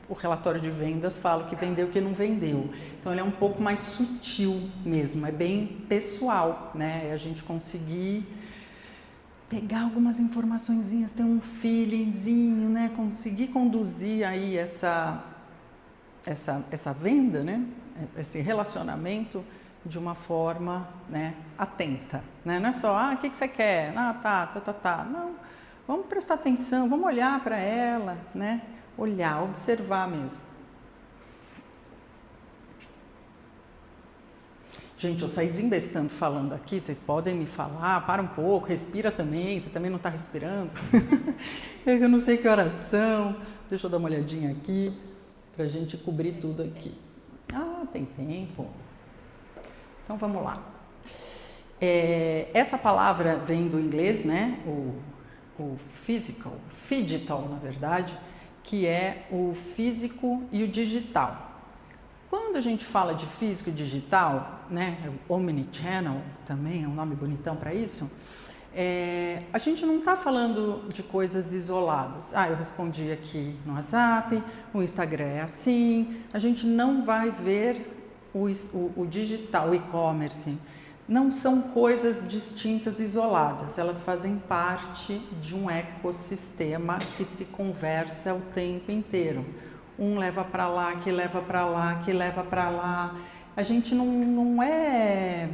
O relatório de vendas fala o que vendeu e o que não vendeu. Então ele é um pouco mais sutil mesmo, é bem pessoal, né? A gente conseguir pegar algumas informaçõezinhas, ter um feelingzinho, né? Conseguir conduzir aí essa venda, né? Esse relacionamento de uma forma, né, atenta, né? Não é só, o que você quer? Tá. Não, vamos prestar atenção, vamos olhar para ela, né? Olhar, observar mesmo. Gente, eu saí desinvestando falando aqui, vocês podem me falar, para um pouco, respira também, você também não está respirando. Eu não sei que horas são, deixa eu dar uma olhadinha aqui, para a gente cobrir tudo aqui. Tem tempo. Então, vamos lá. Essa palavra vem do inglês, né? O digital, na verdade, que é o físico e o digital. Quando a gente fala de físico e digital, né, o omnichannel também é um nome bonitão para isso, a gente não está falando de coisas isoladas. Eu respondi aqui no WhatsApp, o Instagram é assim, a gente não vai ver o digital, o e-commerce. Não são coisas distintas, isoladas, elas fazem parte de um ecossistema que se conversa o tempo inteiro. um leva para lá, que leva para lá, que leva para lá. A gente não é...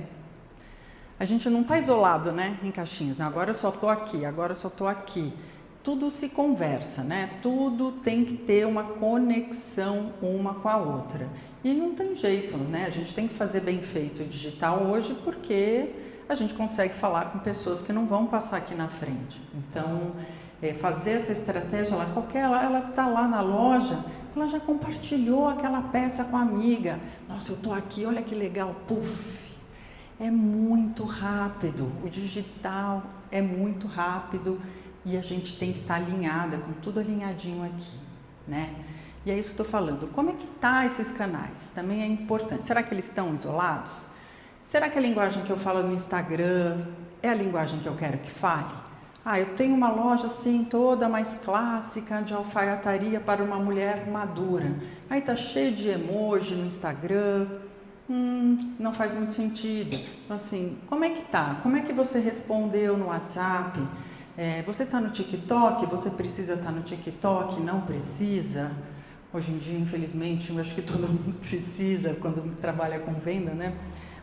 A gente não está isolado, né, em caixinhas, né? Agora eu só estou aqui, agora eu só estou aqui. Tudo se conversa, né? Tudo tem que ter uma conexão uma com a outra. E não tem jeito, né? A gente tem que fazer bem feito o digital hoje porque a gente consegue falar com pessoas que não vão passar aqui na frente. Então, fazer essa estratégia, ela está lá na loja, ela já compartilhou aquela peça com a amiga. Nossa, eu estou aqui, olha que legal, puf! É muito rápido, o digital é muito rápido e a gente tem que estar alinhada, com tudo alinhadinho aqui, né? E é isso que eu estou falando. Como é que tá esses canais? Também é importante. Será que eles estão isolados? Será que a linguagem que eu falo no Instagram é a linguagem que eu quero que fale? Ah, eu tenho uma loja assim, toda mais clássica, de alfaiataria para uma mulher madura. Aí tá cheio de emoji no Instagram. Não faz muito sentido. Então, assim, como é que tá? Como é que você respondeu no WhatsApp? Você está no TikTok? Você precisa estar no TikTok? Não precisa? Hoje em dia, infelizmente, eu acho que todo mundo precisa quando trabalha com venda, né?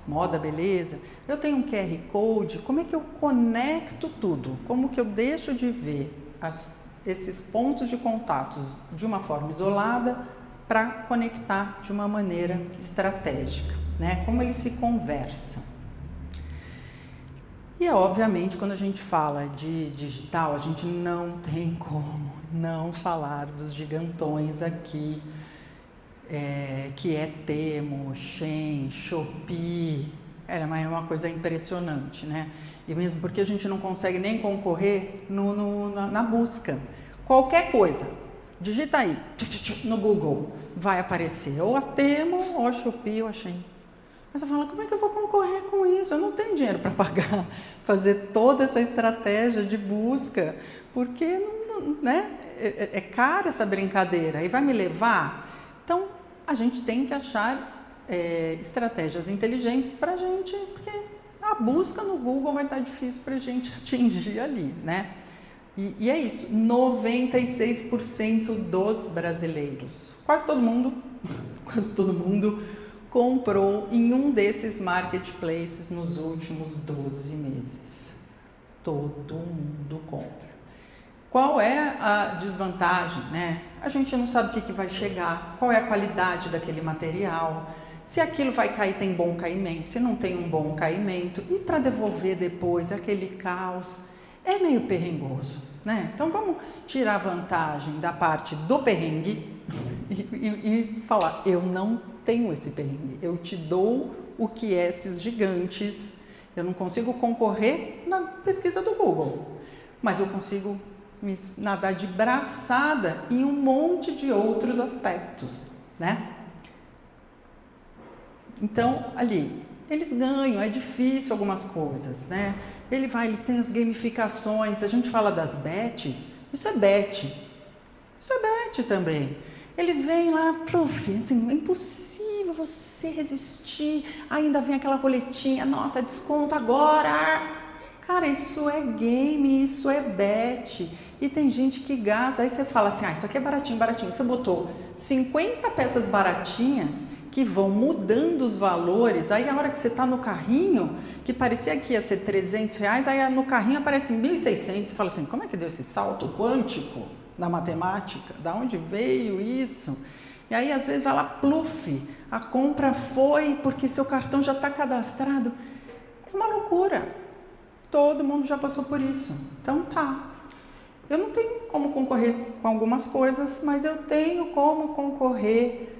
Moda, beleza. Eu tenho um QR Code. Como é que eu conecto tudo? Como que eu deixo de ver esses pontos de contatos de uma forma isolada para conectar de uma maneira estratégica, né? Como eles se conversam. E, obviamente, quando a gente fala de digital, a gente não tem como não falar dos gigantões aqui, que é Temu, Shein, Shopee, é uma coisa impressionante, né? E mesmo porque a gente não consegue nem concorrer na busca. Qualquer coisa, digita aí, no Google, vai aparecer ou a Temu, ou a Shopee, ou a Shein. Mas você fala, como é que eu vou concorrer com isso? Eu não tenho dinheiro para pagar, fazer toda essa estratégia de busca, porque né? É cara essa brincadeira e vai me levar. Então, a gente tem que achar estratégias inteligentes para a gente, porque a busca no Google vai estar difícil para a gente atingir ali, né? E é isso, 96% dos brasileiros, quase todo mundo comprou em um desses marketplaces nos últimos 12 meses. Todo mundo compra. Qual é a desvantagem, né? A gente não sabe o que vai chegar, qual é a qualidade daquele material, se aquilo vai cair, tem bom caimento, se não tem um bom caimento, e para devolver depois aquele caos, é meio perrengoso, né? Então vamos tirar a vantagem da parte do perrengue e falar, eu não tenho esse perrengue, eu te dou o que é esses gigantes, eu não consigo concorrer na pesquisa do Google, mas eu consigo me nadar de braçada em um monte de outros aspectos, né? Então, ali, eles ganham, é difícil algumas coisas, né? Eles têm as gamificações, a gente fala das bets, isso é bet também. Eles vêm lá, assim, é impossível você resistir, ainda vem aquela roletinha, nossa, desconto agora! Cara, isso é game, isso é bet. E tem gente que gasta, aí você fala assim, isso aqui é baratinho, baratinho. Você botou 50 peças baratinhas que vão mudando os valores, aí a hora que você está no carrinho, que parecia que ia ser R$300, aí no carrinho aparece 1.600, você fala assim, como é que deu esse salto quântico na matemática? Da onde veio isso? E aí às vezes vai lá, pluf, a compra foi porque seu cartão já está cadastrado. É uma loucura. Todo mundo já passou por isso. Então tá. Eu não tenho como concorrer com algumas coisas, mas eu tenho como concorrer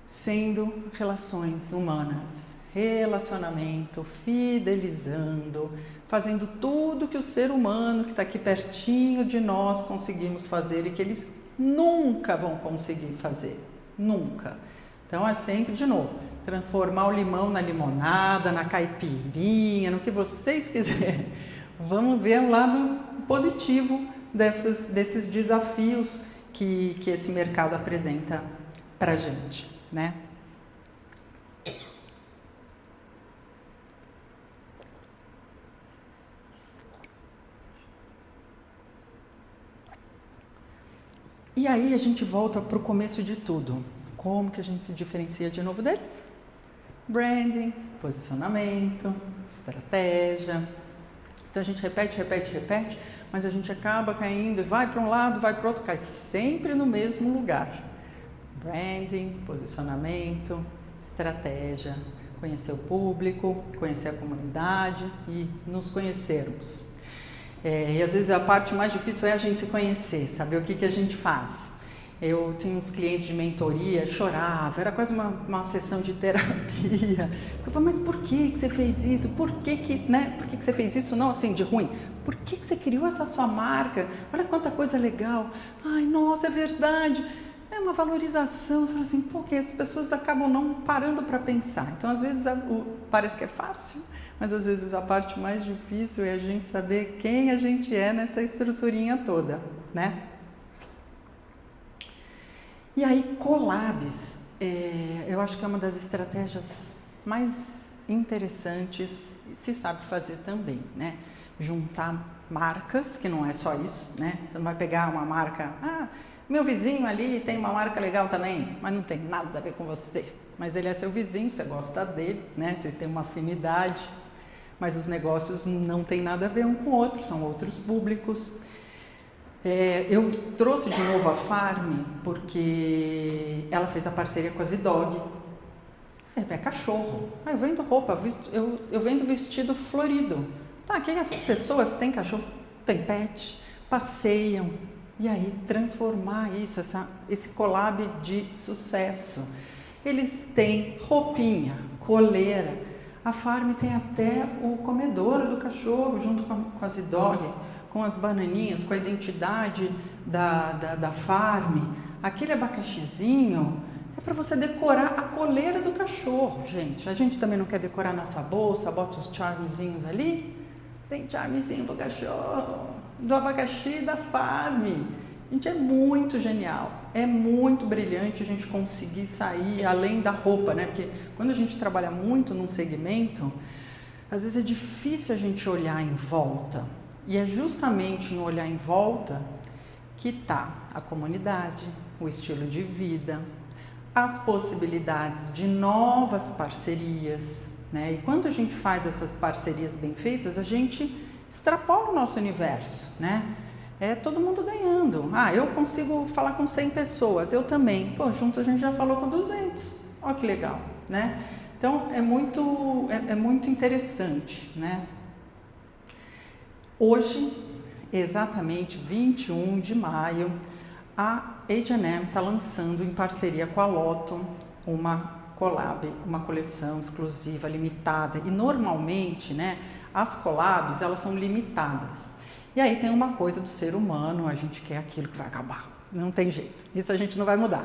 sendo relações humanas, relacionamento, fidelizando, fazendo tudo que o ser humano que está aqui pertinho de nós conseguimos fazer e que eles nunca vão conseguir fazer, nunca. Então é sempre, de novo, transformar o limão na limonada, na caipirinha, no que vocês quiserem. Vamos ver o lado positivo desses desafios que esse mercado apresenta para a gente, né? E aí a gente volta para o começo de tudo. Como que a gente se diferencia de novo deles? Branding, posicionamento, estratégia. Então a gente repete, mas a gente acaba caindo, vai para um lado, vai para o outro, cai sempre no mesmo lugar. Branding, posicionamento, estratégia, conhecer o público, conhecer a comunidade e nos conhecermos. E às vezes a parte mais difícil é a gente se conhecer, saber o que a gente faz. Eu tinha uns clientes de mentoria, chorava, era quase uma sessão de terapia. Eu falava, mas por que você fez isso? Por que você fez isso? Não assim, de ruim. Por que você criou essa sua marca? Olha quanta coisa legal. Ai, nossa, é verdade. É uma valorização. Eu falo assim, porque as pessoas acabam não parando para pensar. Então, às vezes, parece que é fácil, mas às vezes a parte mais difícil é a gente saber quem a gente é nessa estruturinha toda, né? E aí, collabs, eu acho que é uma das estratégias mais interessantes, se sabe fazer também, né? Juntar marcas, que não é só isso, né? Você não vai pegar uma marca, meu vizinho ali tem uma marca legal também, mas não tem nada a ver com você. Mas ele é seu vizinho, você gosta dele, né? Vocês têm uma afinidade, mas os negócios não têm nada a ver um com o outro, são outros públicos. Eu trouxe de novo a Farm porque ela fez a parceria com a Zidog. É cachorro. Eu vendo roupa, eu vendo vestido florido. Tá, que essas pessoas têm cachorro, têm pet, passeiam. E aí transformar isso, esse collab de sucesso. Eles têm roupinha, coleira. A Farm tem até o comedouro do cachorro junto com a Zidog, com as bananinhas, com a identidade da Farm. Aquele abacaxizinho é para você decorar a coleira do cachorro, gente. A gente também não quer decorar nossa bolsa, bota os charmezinhos ali. Tem charmezinho pro cachorro, do abacaxi da Farm. Gente, é muito genial, é muito brilhante a gente conseguir sair além da roupa, né? Porque quando a gente trabalha muito num segmento, às vezes é difícil a gente olhar em volta. E é justamente no olhar em volta que está a comunidade, o estilo de vida, as possibilidades de novas parcerias, né? E quando a gente faz essas parcerias bem feitas, a gente extrapola o nosso universo, né? É todo mundo ganhando. Eu consigo falar com 100 pessoas, eu também. Pô, juntos a gente já falou com 200. Olha que legal, né? Então, é muito interessante, né? Hoje, exatamente 21 de maio, a H&M está lançando em parceria com a Loto uma collab, uma coleção exclusiva, limitada. E normalmente, né, as collabs, elas são limitadas. E aí tem uma coisa do ser humano, a gente quer aquilo que vai acabar. Não tem jeito, isso a gente não vai mudar.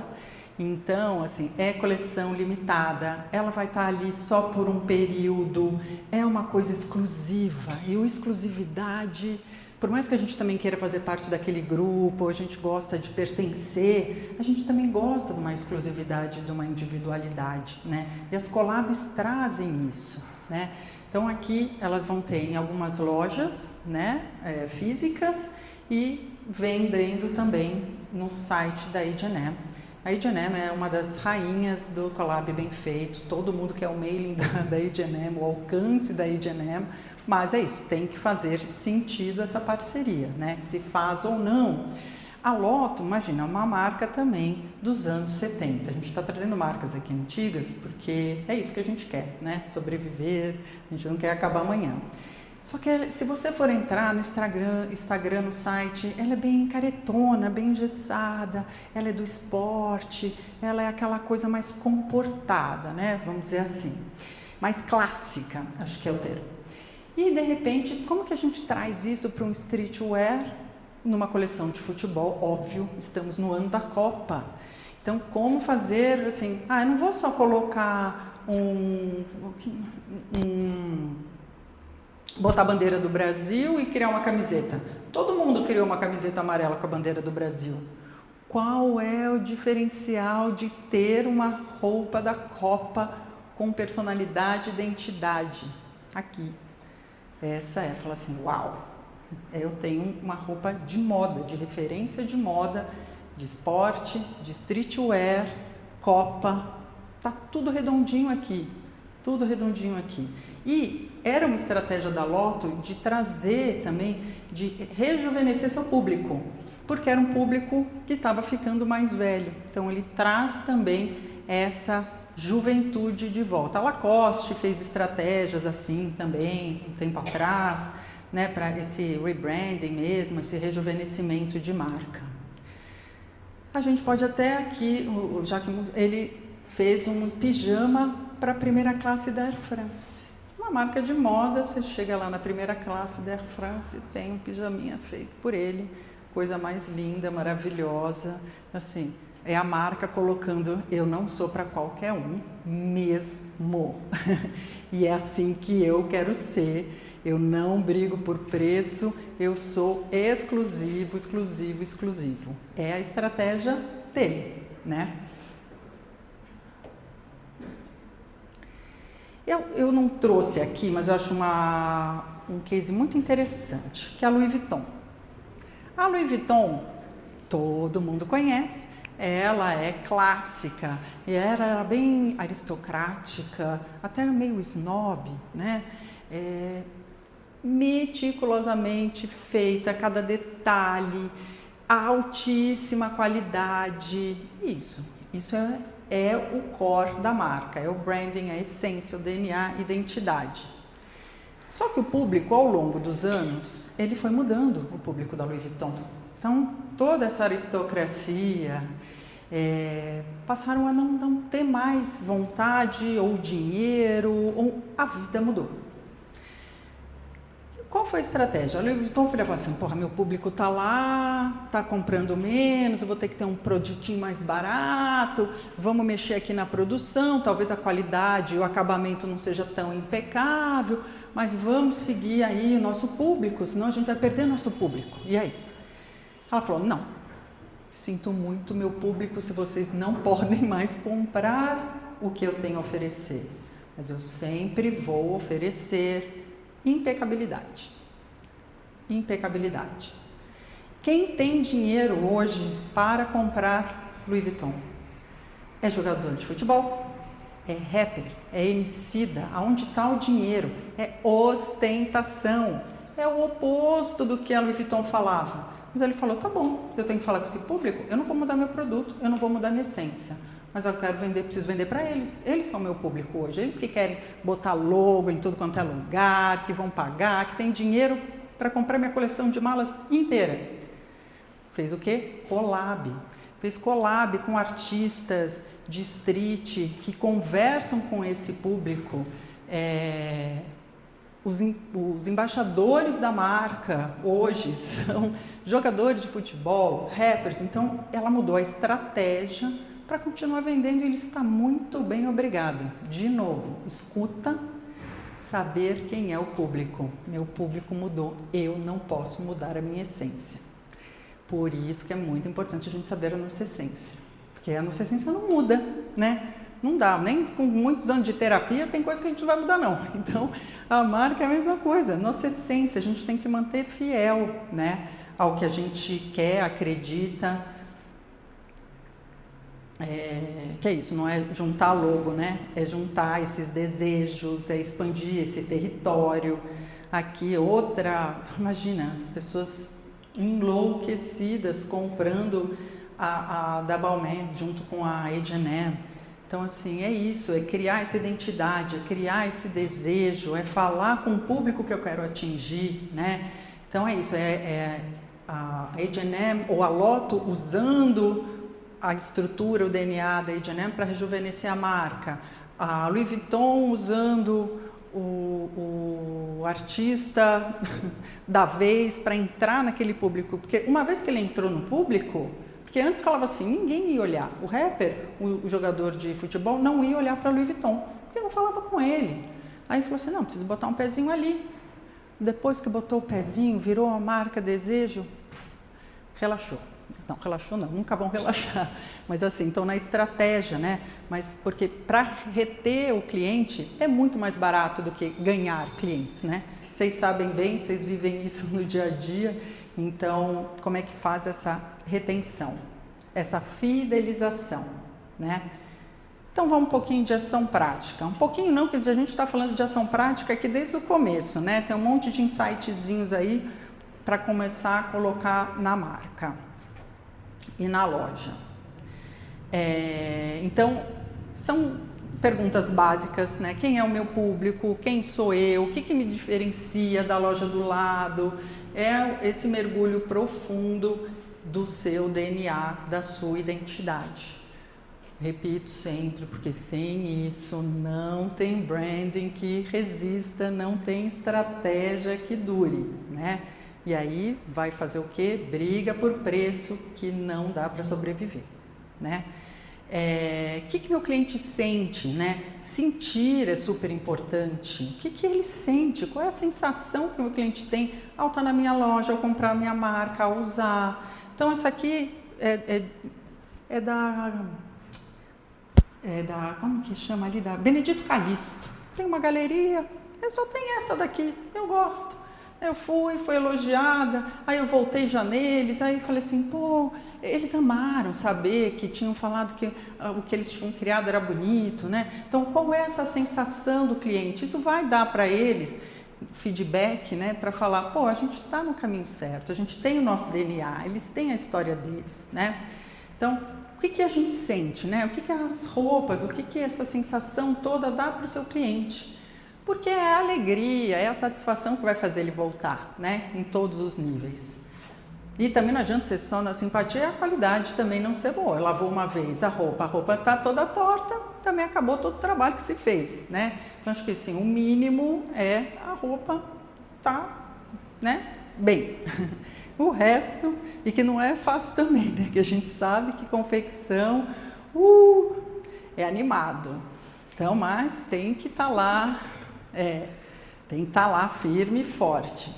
Então, assim, é coleção limitada, ela vai estar ali só por um período, é uma coisa exclusiva. E a exclusividade, por mais que a gente também queira fazer parte daquele grupo, a gente gosta de pertencer, a gente também gosta de uma exclusividade, de uma individualidade, né? E as collabs trazem isso, né? Então, aqui elas vão ter em algumas lojas, né, físicas e vendendo também no site da H&M. A H&M é uma das rainhas do collab bem feito, todo mundo quer o mailing da H&M, o alcance da H&M, mas é isso, tem que fazer sentido essa parceria, né? Se faz ou não. A Loto, imagina, é uma marca também dos anos 70. A gente está trazendo marcas aqui antigas porque é isso que a gente quer, né? Sobreviver, a gente não quer acabar amanhã. Só que se você for entrar no Instagram, no site, ela é bem caretona, bem engessada, ela é do esporte, ela é aquela coisa mais comportada, né? Vamos dizer assim, mais clássica, acho que é o termo. E de repente, como que a gente traz isso para um streetwear numa coleção de futebol? Óbvio, estamos no ano da Copa. Então, como fazer assim, eu não vou só colocar botar a bandeira do Brasil e criar uma camiseta. Todo mundo criou uma camiseta amarela com a bandeira do Brasil. Qual é o diferencial de ter uma roupa da Copa com personalidade e identidade? Aqui. Essa fala assim, uau, eu tenho uma roupa de moda, de referência de moda, de esporte, de streetwear, Copa, tá tudo redondinho aqui, tudo redondinho aqui. E era uma estratégia da Loto de trazer também, de rejuvenescer seu público, porque era um público que estava ficando mais velho. Então ele traz também essa juventude de volta. A Lacoste fez estratégias assim também, um tempo atrás, né, para esse rebranding mesmo, esse rejuvenescimento de marca. A gente pode até aqui, o Jacques, ele fez um pijama para a primeira classe da Air France. Uma marca de moda, você chega lá na primeira classe da Air France e tem um pijaminha feito por ele, coisa mais linda, maravilhosa, assim, é a marca colocando, eu não sou para qualquer um, mesmo. E é assim que eu quero ser. Eu não brigo por preço, eu sou exclusivo, exclusivo, exclusivo. É a estratégia dele, né? Eu não trouxe aqui, mas eu acho um case muito interessante, que é a Louis Vuitton. A Louis Vuitton, todo mundo conhece, ela é clássica, e era bem aristocrática, até meio snob, né? Meticulosamente feita, cada detalhe, altíssima qualidade. Isso é o core da marca, é o branding, a essência, o DNA, identidade. Só que o público, ao longo dos anos, ele foi mudando, o público da Louis Vuitton. Então, toda essa aristocracia passaram a não ter mais vontade ou dinheiro, ou a vida mudou. Qual foi a estratégia? A Louis Vuitton falou assim, porra, meu público tá lá, tá comprando menos, eu vou ter que ter um produtinho mais barato, vamos mexer aqui na produção, talvez a qualidade e o acabamento não seja tão impecável, mas vamos seguir aí o nosso público, senão a gente vai perder nosso público. E aí? Ela falou, não, sinto muito meu público se vocês não podem mais comprar o que eu tenho a oferecer, mas eu sempre vou oferecer impecabilidade. Impecabilidade. Quem tem dinheiro hoje para comprar Louis Vuitton? É jogador de futebol, é rapper, é emicida. Aonde está o dinheiro? É ostentação. É o oposto do que a Louis Vuitton falava. Mas ele falou, tá bom, eu tenho que falar com esse público, eu não vou mudar meu produto, eu não vou mudar minha essência. Mas eu quero vender, preciso vender para eles. Eles são meu público hoje. Eles que querem botar logo em tudo quanto é lugar, que vão pagar, que tem dinheiro para comprar minha coleção de malas inteira. Fez o quê? Collab. Fez collab com artistas de street que conversam com esse público. Os embaixadores da marca hoje são jogadores de futebol, rappers. Então, ela mudou a estratégia para continuar vendendo e ele está muito bem, obrigado. De novo, escuta, saber quem é o público. Meu público mudou, eu não posso mudar a minha essência. Por isso que é muito importante a gente saber a nossa essência. Porque a nossa essência não muda, né? Não dá, nem com muitos anos de terapia tem coisa que a gente não vai mudar não. Então, a marca é a mesma coisa. Nossa essência, a gente tem que manter fiel, né? Ao que a gente quer, acredita. Que é isso, não é juntar logo, né? É juntar esses desejos, é expandir esse território. Aqui outra, imagina, as pessoas enlouquecidas comprando a Double Man junto com a H&M. Então assim, é isso, é criar essa identidade, é criar esse desejo, é falar com o público que eu quero atingir, né? Então é isso, a H&M ou a Loto usando a estrutura, o DNA da H&M para rejuvenescer a marca, a Louis Vuitton usando o artista da vez para entrar naquele público, porque uma vez que ele entrou no público, porque antes falava assim, ninguém ia olhar, o rapper, o jogador de futebol não ia olhar para Louis Vuitton, porque não falava com ele, aí falou assim, não, preciso botar um pezinho ali, depois que botou o pezinho, virou a marca Desejo, relaxou. Não, relaxou não, nunca vão relaxar, mas assim, então na estratégia, né, mas porque para reter o cliente é muito mais barato do que ganhar clientes, né, vocês sabem bem, vocês vivem isso no dia a dia, então como é que faz essa retenção? essa fidelização, né? Então vamos um pouquinho de ação prática. Um pouquinho não, porque a gente está falando de ação prática aqui desde o começo, né? Tem um monte de insightzinhos aí para começar a colocar na marca e na loja. Então, são perguntas básicas, né? Quem é o meu público? Quem sou eu? O que me diferencia da loja do lado? É esse mergulho profundo do seu DNA, da sua identidade. Repito sempre, porque sem isso não tem branding que resista, não tem estratégia que dure, né? E aí vai fazer o quê? Briga por preço que não dá para sobreviver, né? O que meu cliente sente, né? Sentir é super importante. O que ele sente? Qual é a sensação que o meu cliente tem ao estar na minha loja, ao comprar a minha marca, ao usar? Então, isso aqui é da como que chama ali? Da Benedito Calixto. Tem uma galeria, só tem essa daqui, eu gosto. Eu fui elogiada, aí eu voltei já neles, aí falei assim, pô, eles amaram saber que tinham falado que o que eles tinham criado era bonito, né? Então, qual é essa sensação do cliente? Isso vai dar para eles feedback, né? Para falar, pô, a gente está no caminho certo, a gente tem o nosso DNA, eles têm a história deles, né? Então, o que a gente sente, né? O que as roupas, o que essa sensação toda dá para o seu cliente? Porque é a alegria, é a satisfação que vai fazer ele voltar, né? Em todos os níveis. E também não adianta ser só na simpatia e a qualidade também não ser boa. Lavou uma vez a roupa está toda torta, também acabou todo o trabalho que se fez, né? Então, acho que assim, o mínimo é a roupa tá, né? Bem. O resto, e que não é fácil também, né? Que a gente sabe que confecção é animado. Então, mas tem que estar lá, tem que estar lá firme e forte.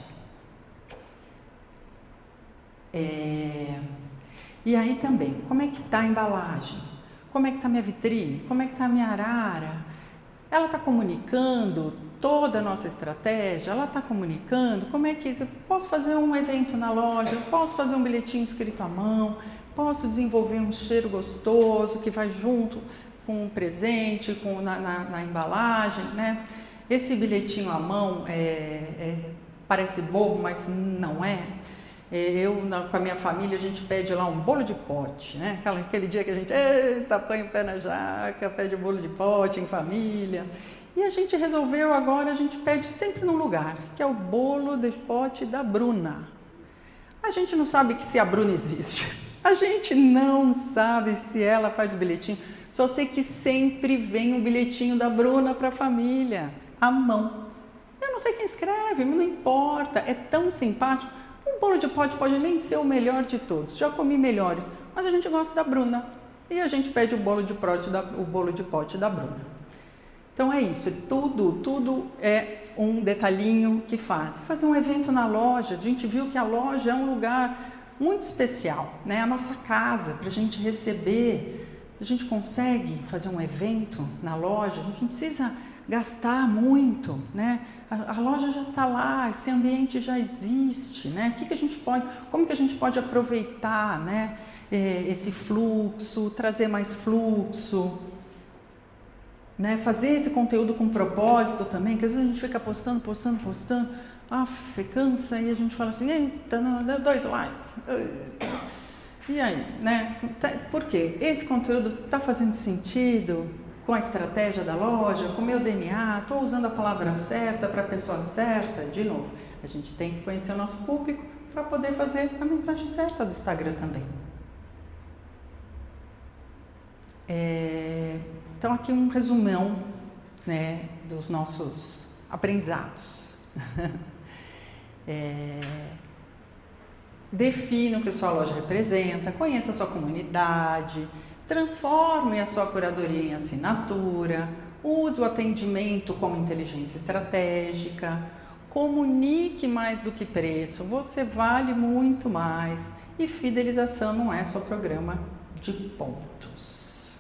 E aí também, como é que está a embalagem? Como é que está a minha vitrine? Como é que está a minha arara? Ela está comunicando toda a nossa estratégia? Ela está comunicando como é que posso fazer um evento na loja, posso fazer um bilhetinho escrito à mão, posso desenvolver um cheiro gostoso que vai junto com um presente, na embalagem, né? Esse bilhetinho à mão parece bobo, mas não é. Com a minha família, a gente pede lá um bolo de pote, né? Aquele dia que a gente põe o pé na jaca, pede bolo de pote em família. E a gente resolveu agora, a gente pede sempre num lugar, que é o bolo de pote da Bruna. A gente não sabe se a Bruna existe. A gente não sabe se ela faz o bilhetinho. Só sei que sempre vem um bilhetinho da Bruna para a família, à mão. Eu não sei quem escreve, mas não importa, é tão simpático. O bolo de pote pode nem ser o melhor de todos, já comi melhores, mas a gente gosta da Bruna. E a gente pede o bolo de pote da Bruna. Então é isso, tudo é um detalhinho que faz. Fazer um evento na loja, a gente viu que a loja é um lugar muito especial, né? A nossa casa, para a gente receber, a gente consegue fazer um evento na loja, a gente não precisa gastar muito, né? A loja já está lá, esse ambiente já existe, né? Como que a gente pode aproveitar, né? Esse fluxo, trazer mais fluxo, né? Fazer esse conteúdo com propósito também, que às vezes a gente fica postando, cansa e a gente fala assim, eita, não, dá 2 likes. E aí, né? Por quê? Esse conteúdo está fazendo sentido com a estratégia da loja, com o meu DNA, estou usando a palavra certa para a pessoa certa? De novo, a gente tem que conhecer o nosso público para poder fazer a mensagem certa do Instagram também. Então, aqui um resumão, né, dos nossos aprendizados. Defina o que a sua loja representa, conheça a sua comunidade, transforme a sua curadoria em assinatura, use o atendimento como inteligência estratégica, comunique mais do que preço, você vale muito mais e fidelização não é só programa de pontos.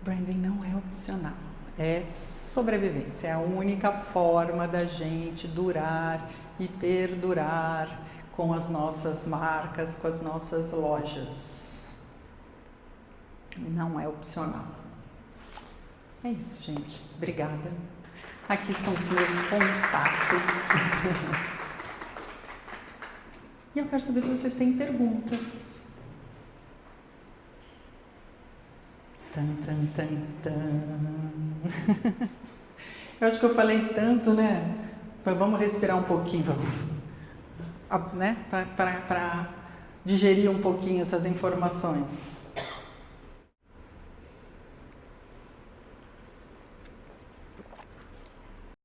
Branding não é opcional, é sobrevivência, é a única forma da gente durar e perdurar com as nossas marcas, com as nossas lojas. Não é opcional. É isso, gente. Obrigada. Aqui estão os meus contatos. E eu quero saber se vocês têm perguntas. Tan, tan, tan, tan. Eu acho que eu falei tanto, né? Vamos respirar um pouquinho, vamos, né? Para digerir um pouquinho essas informações.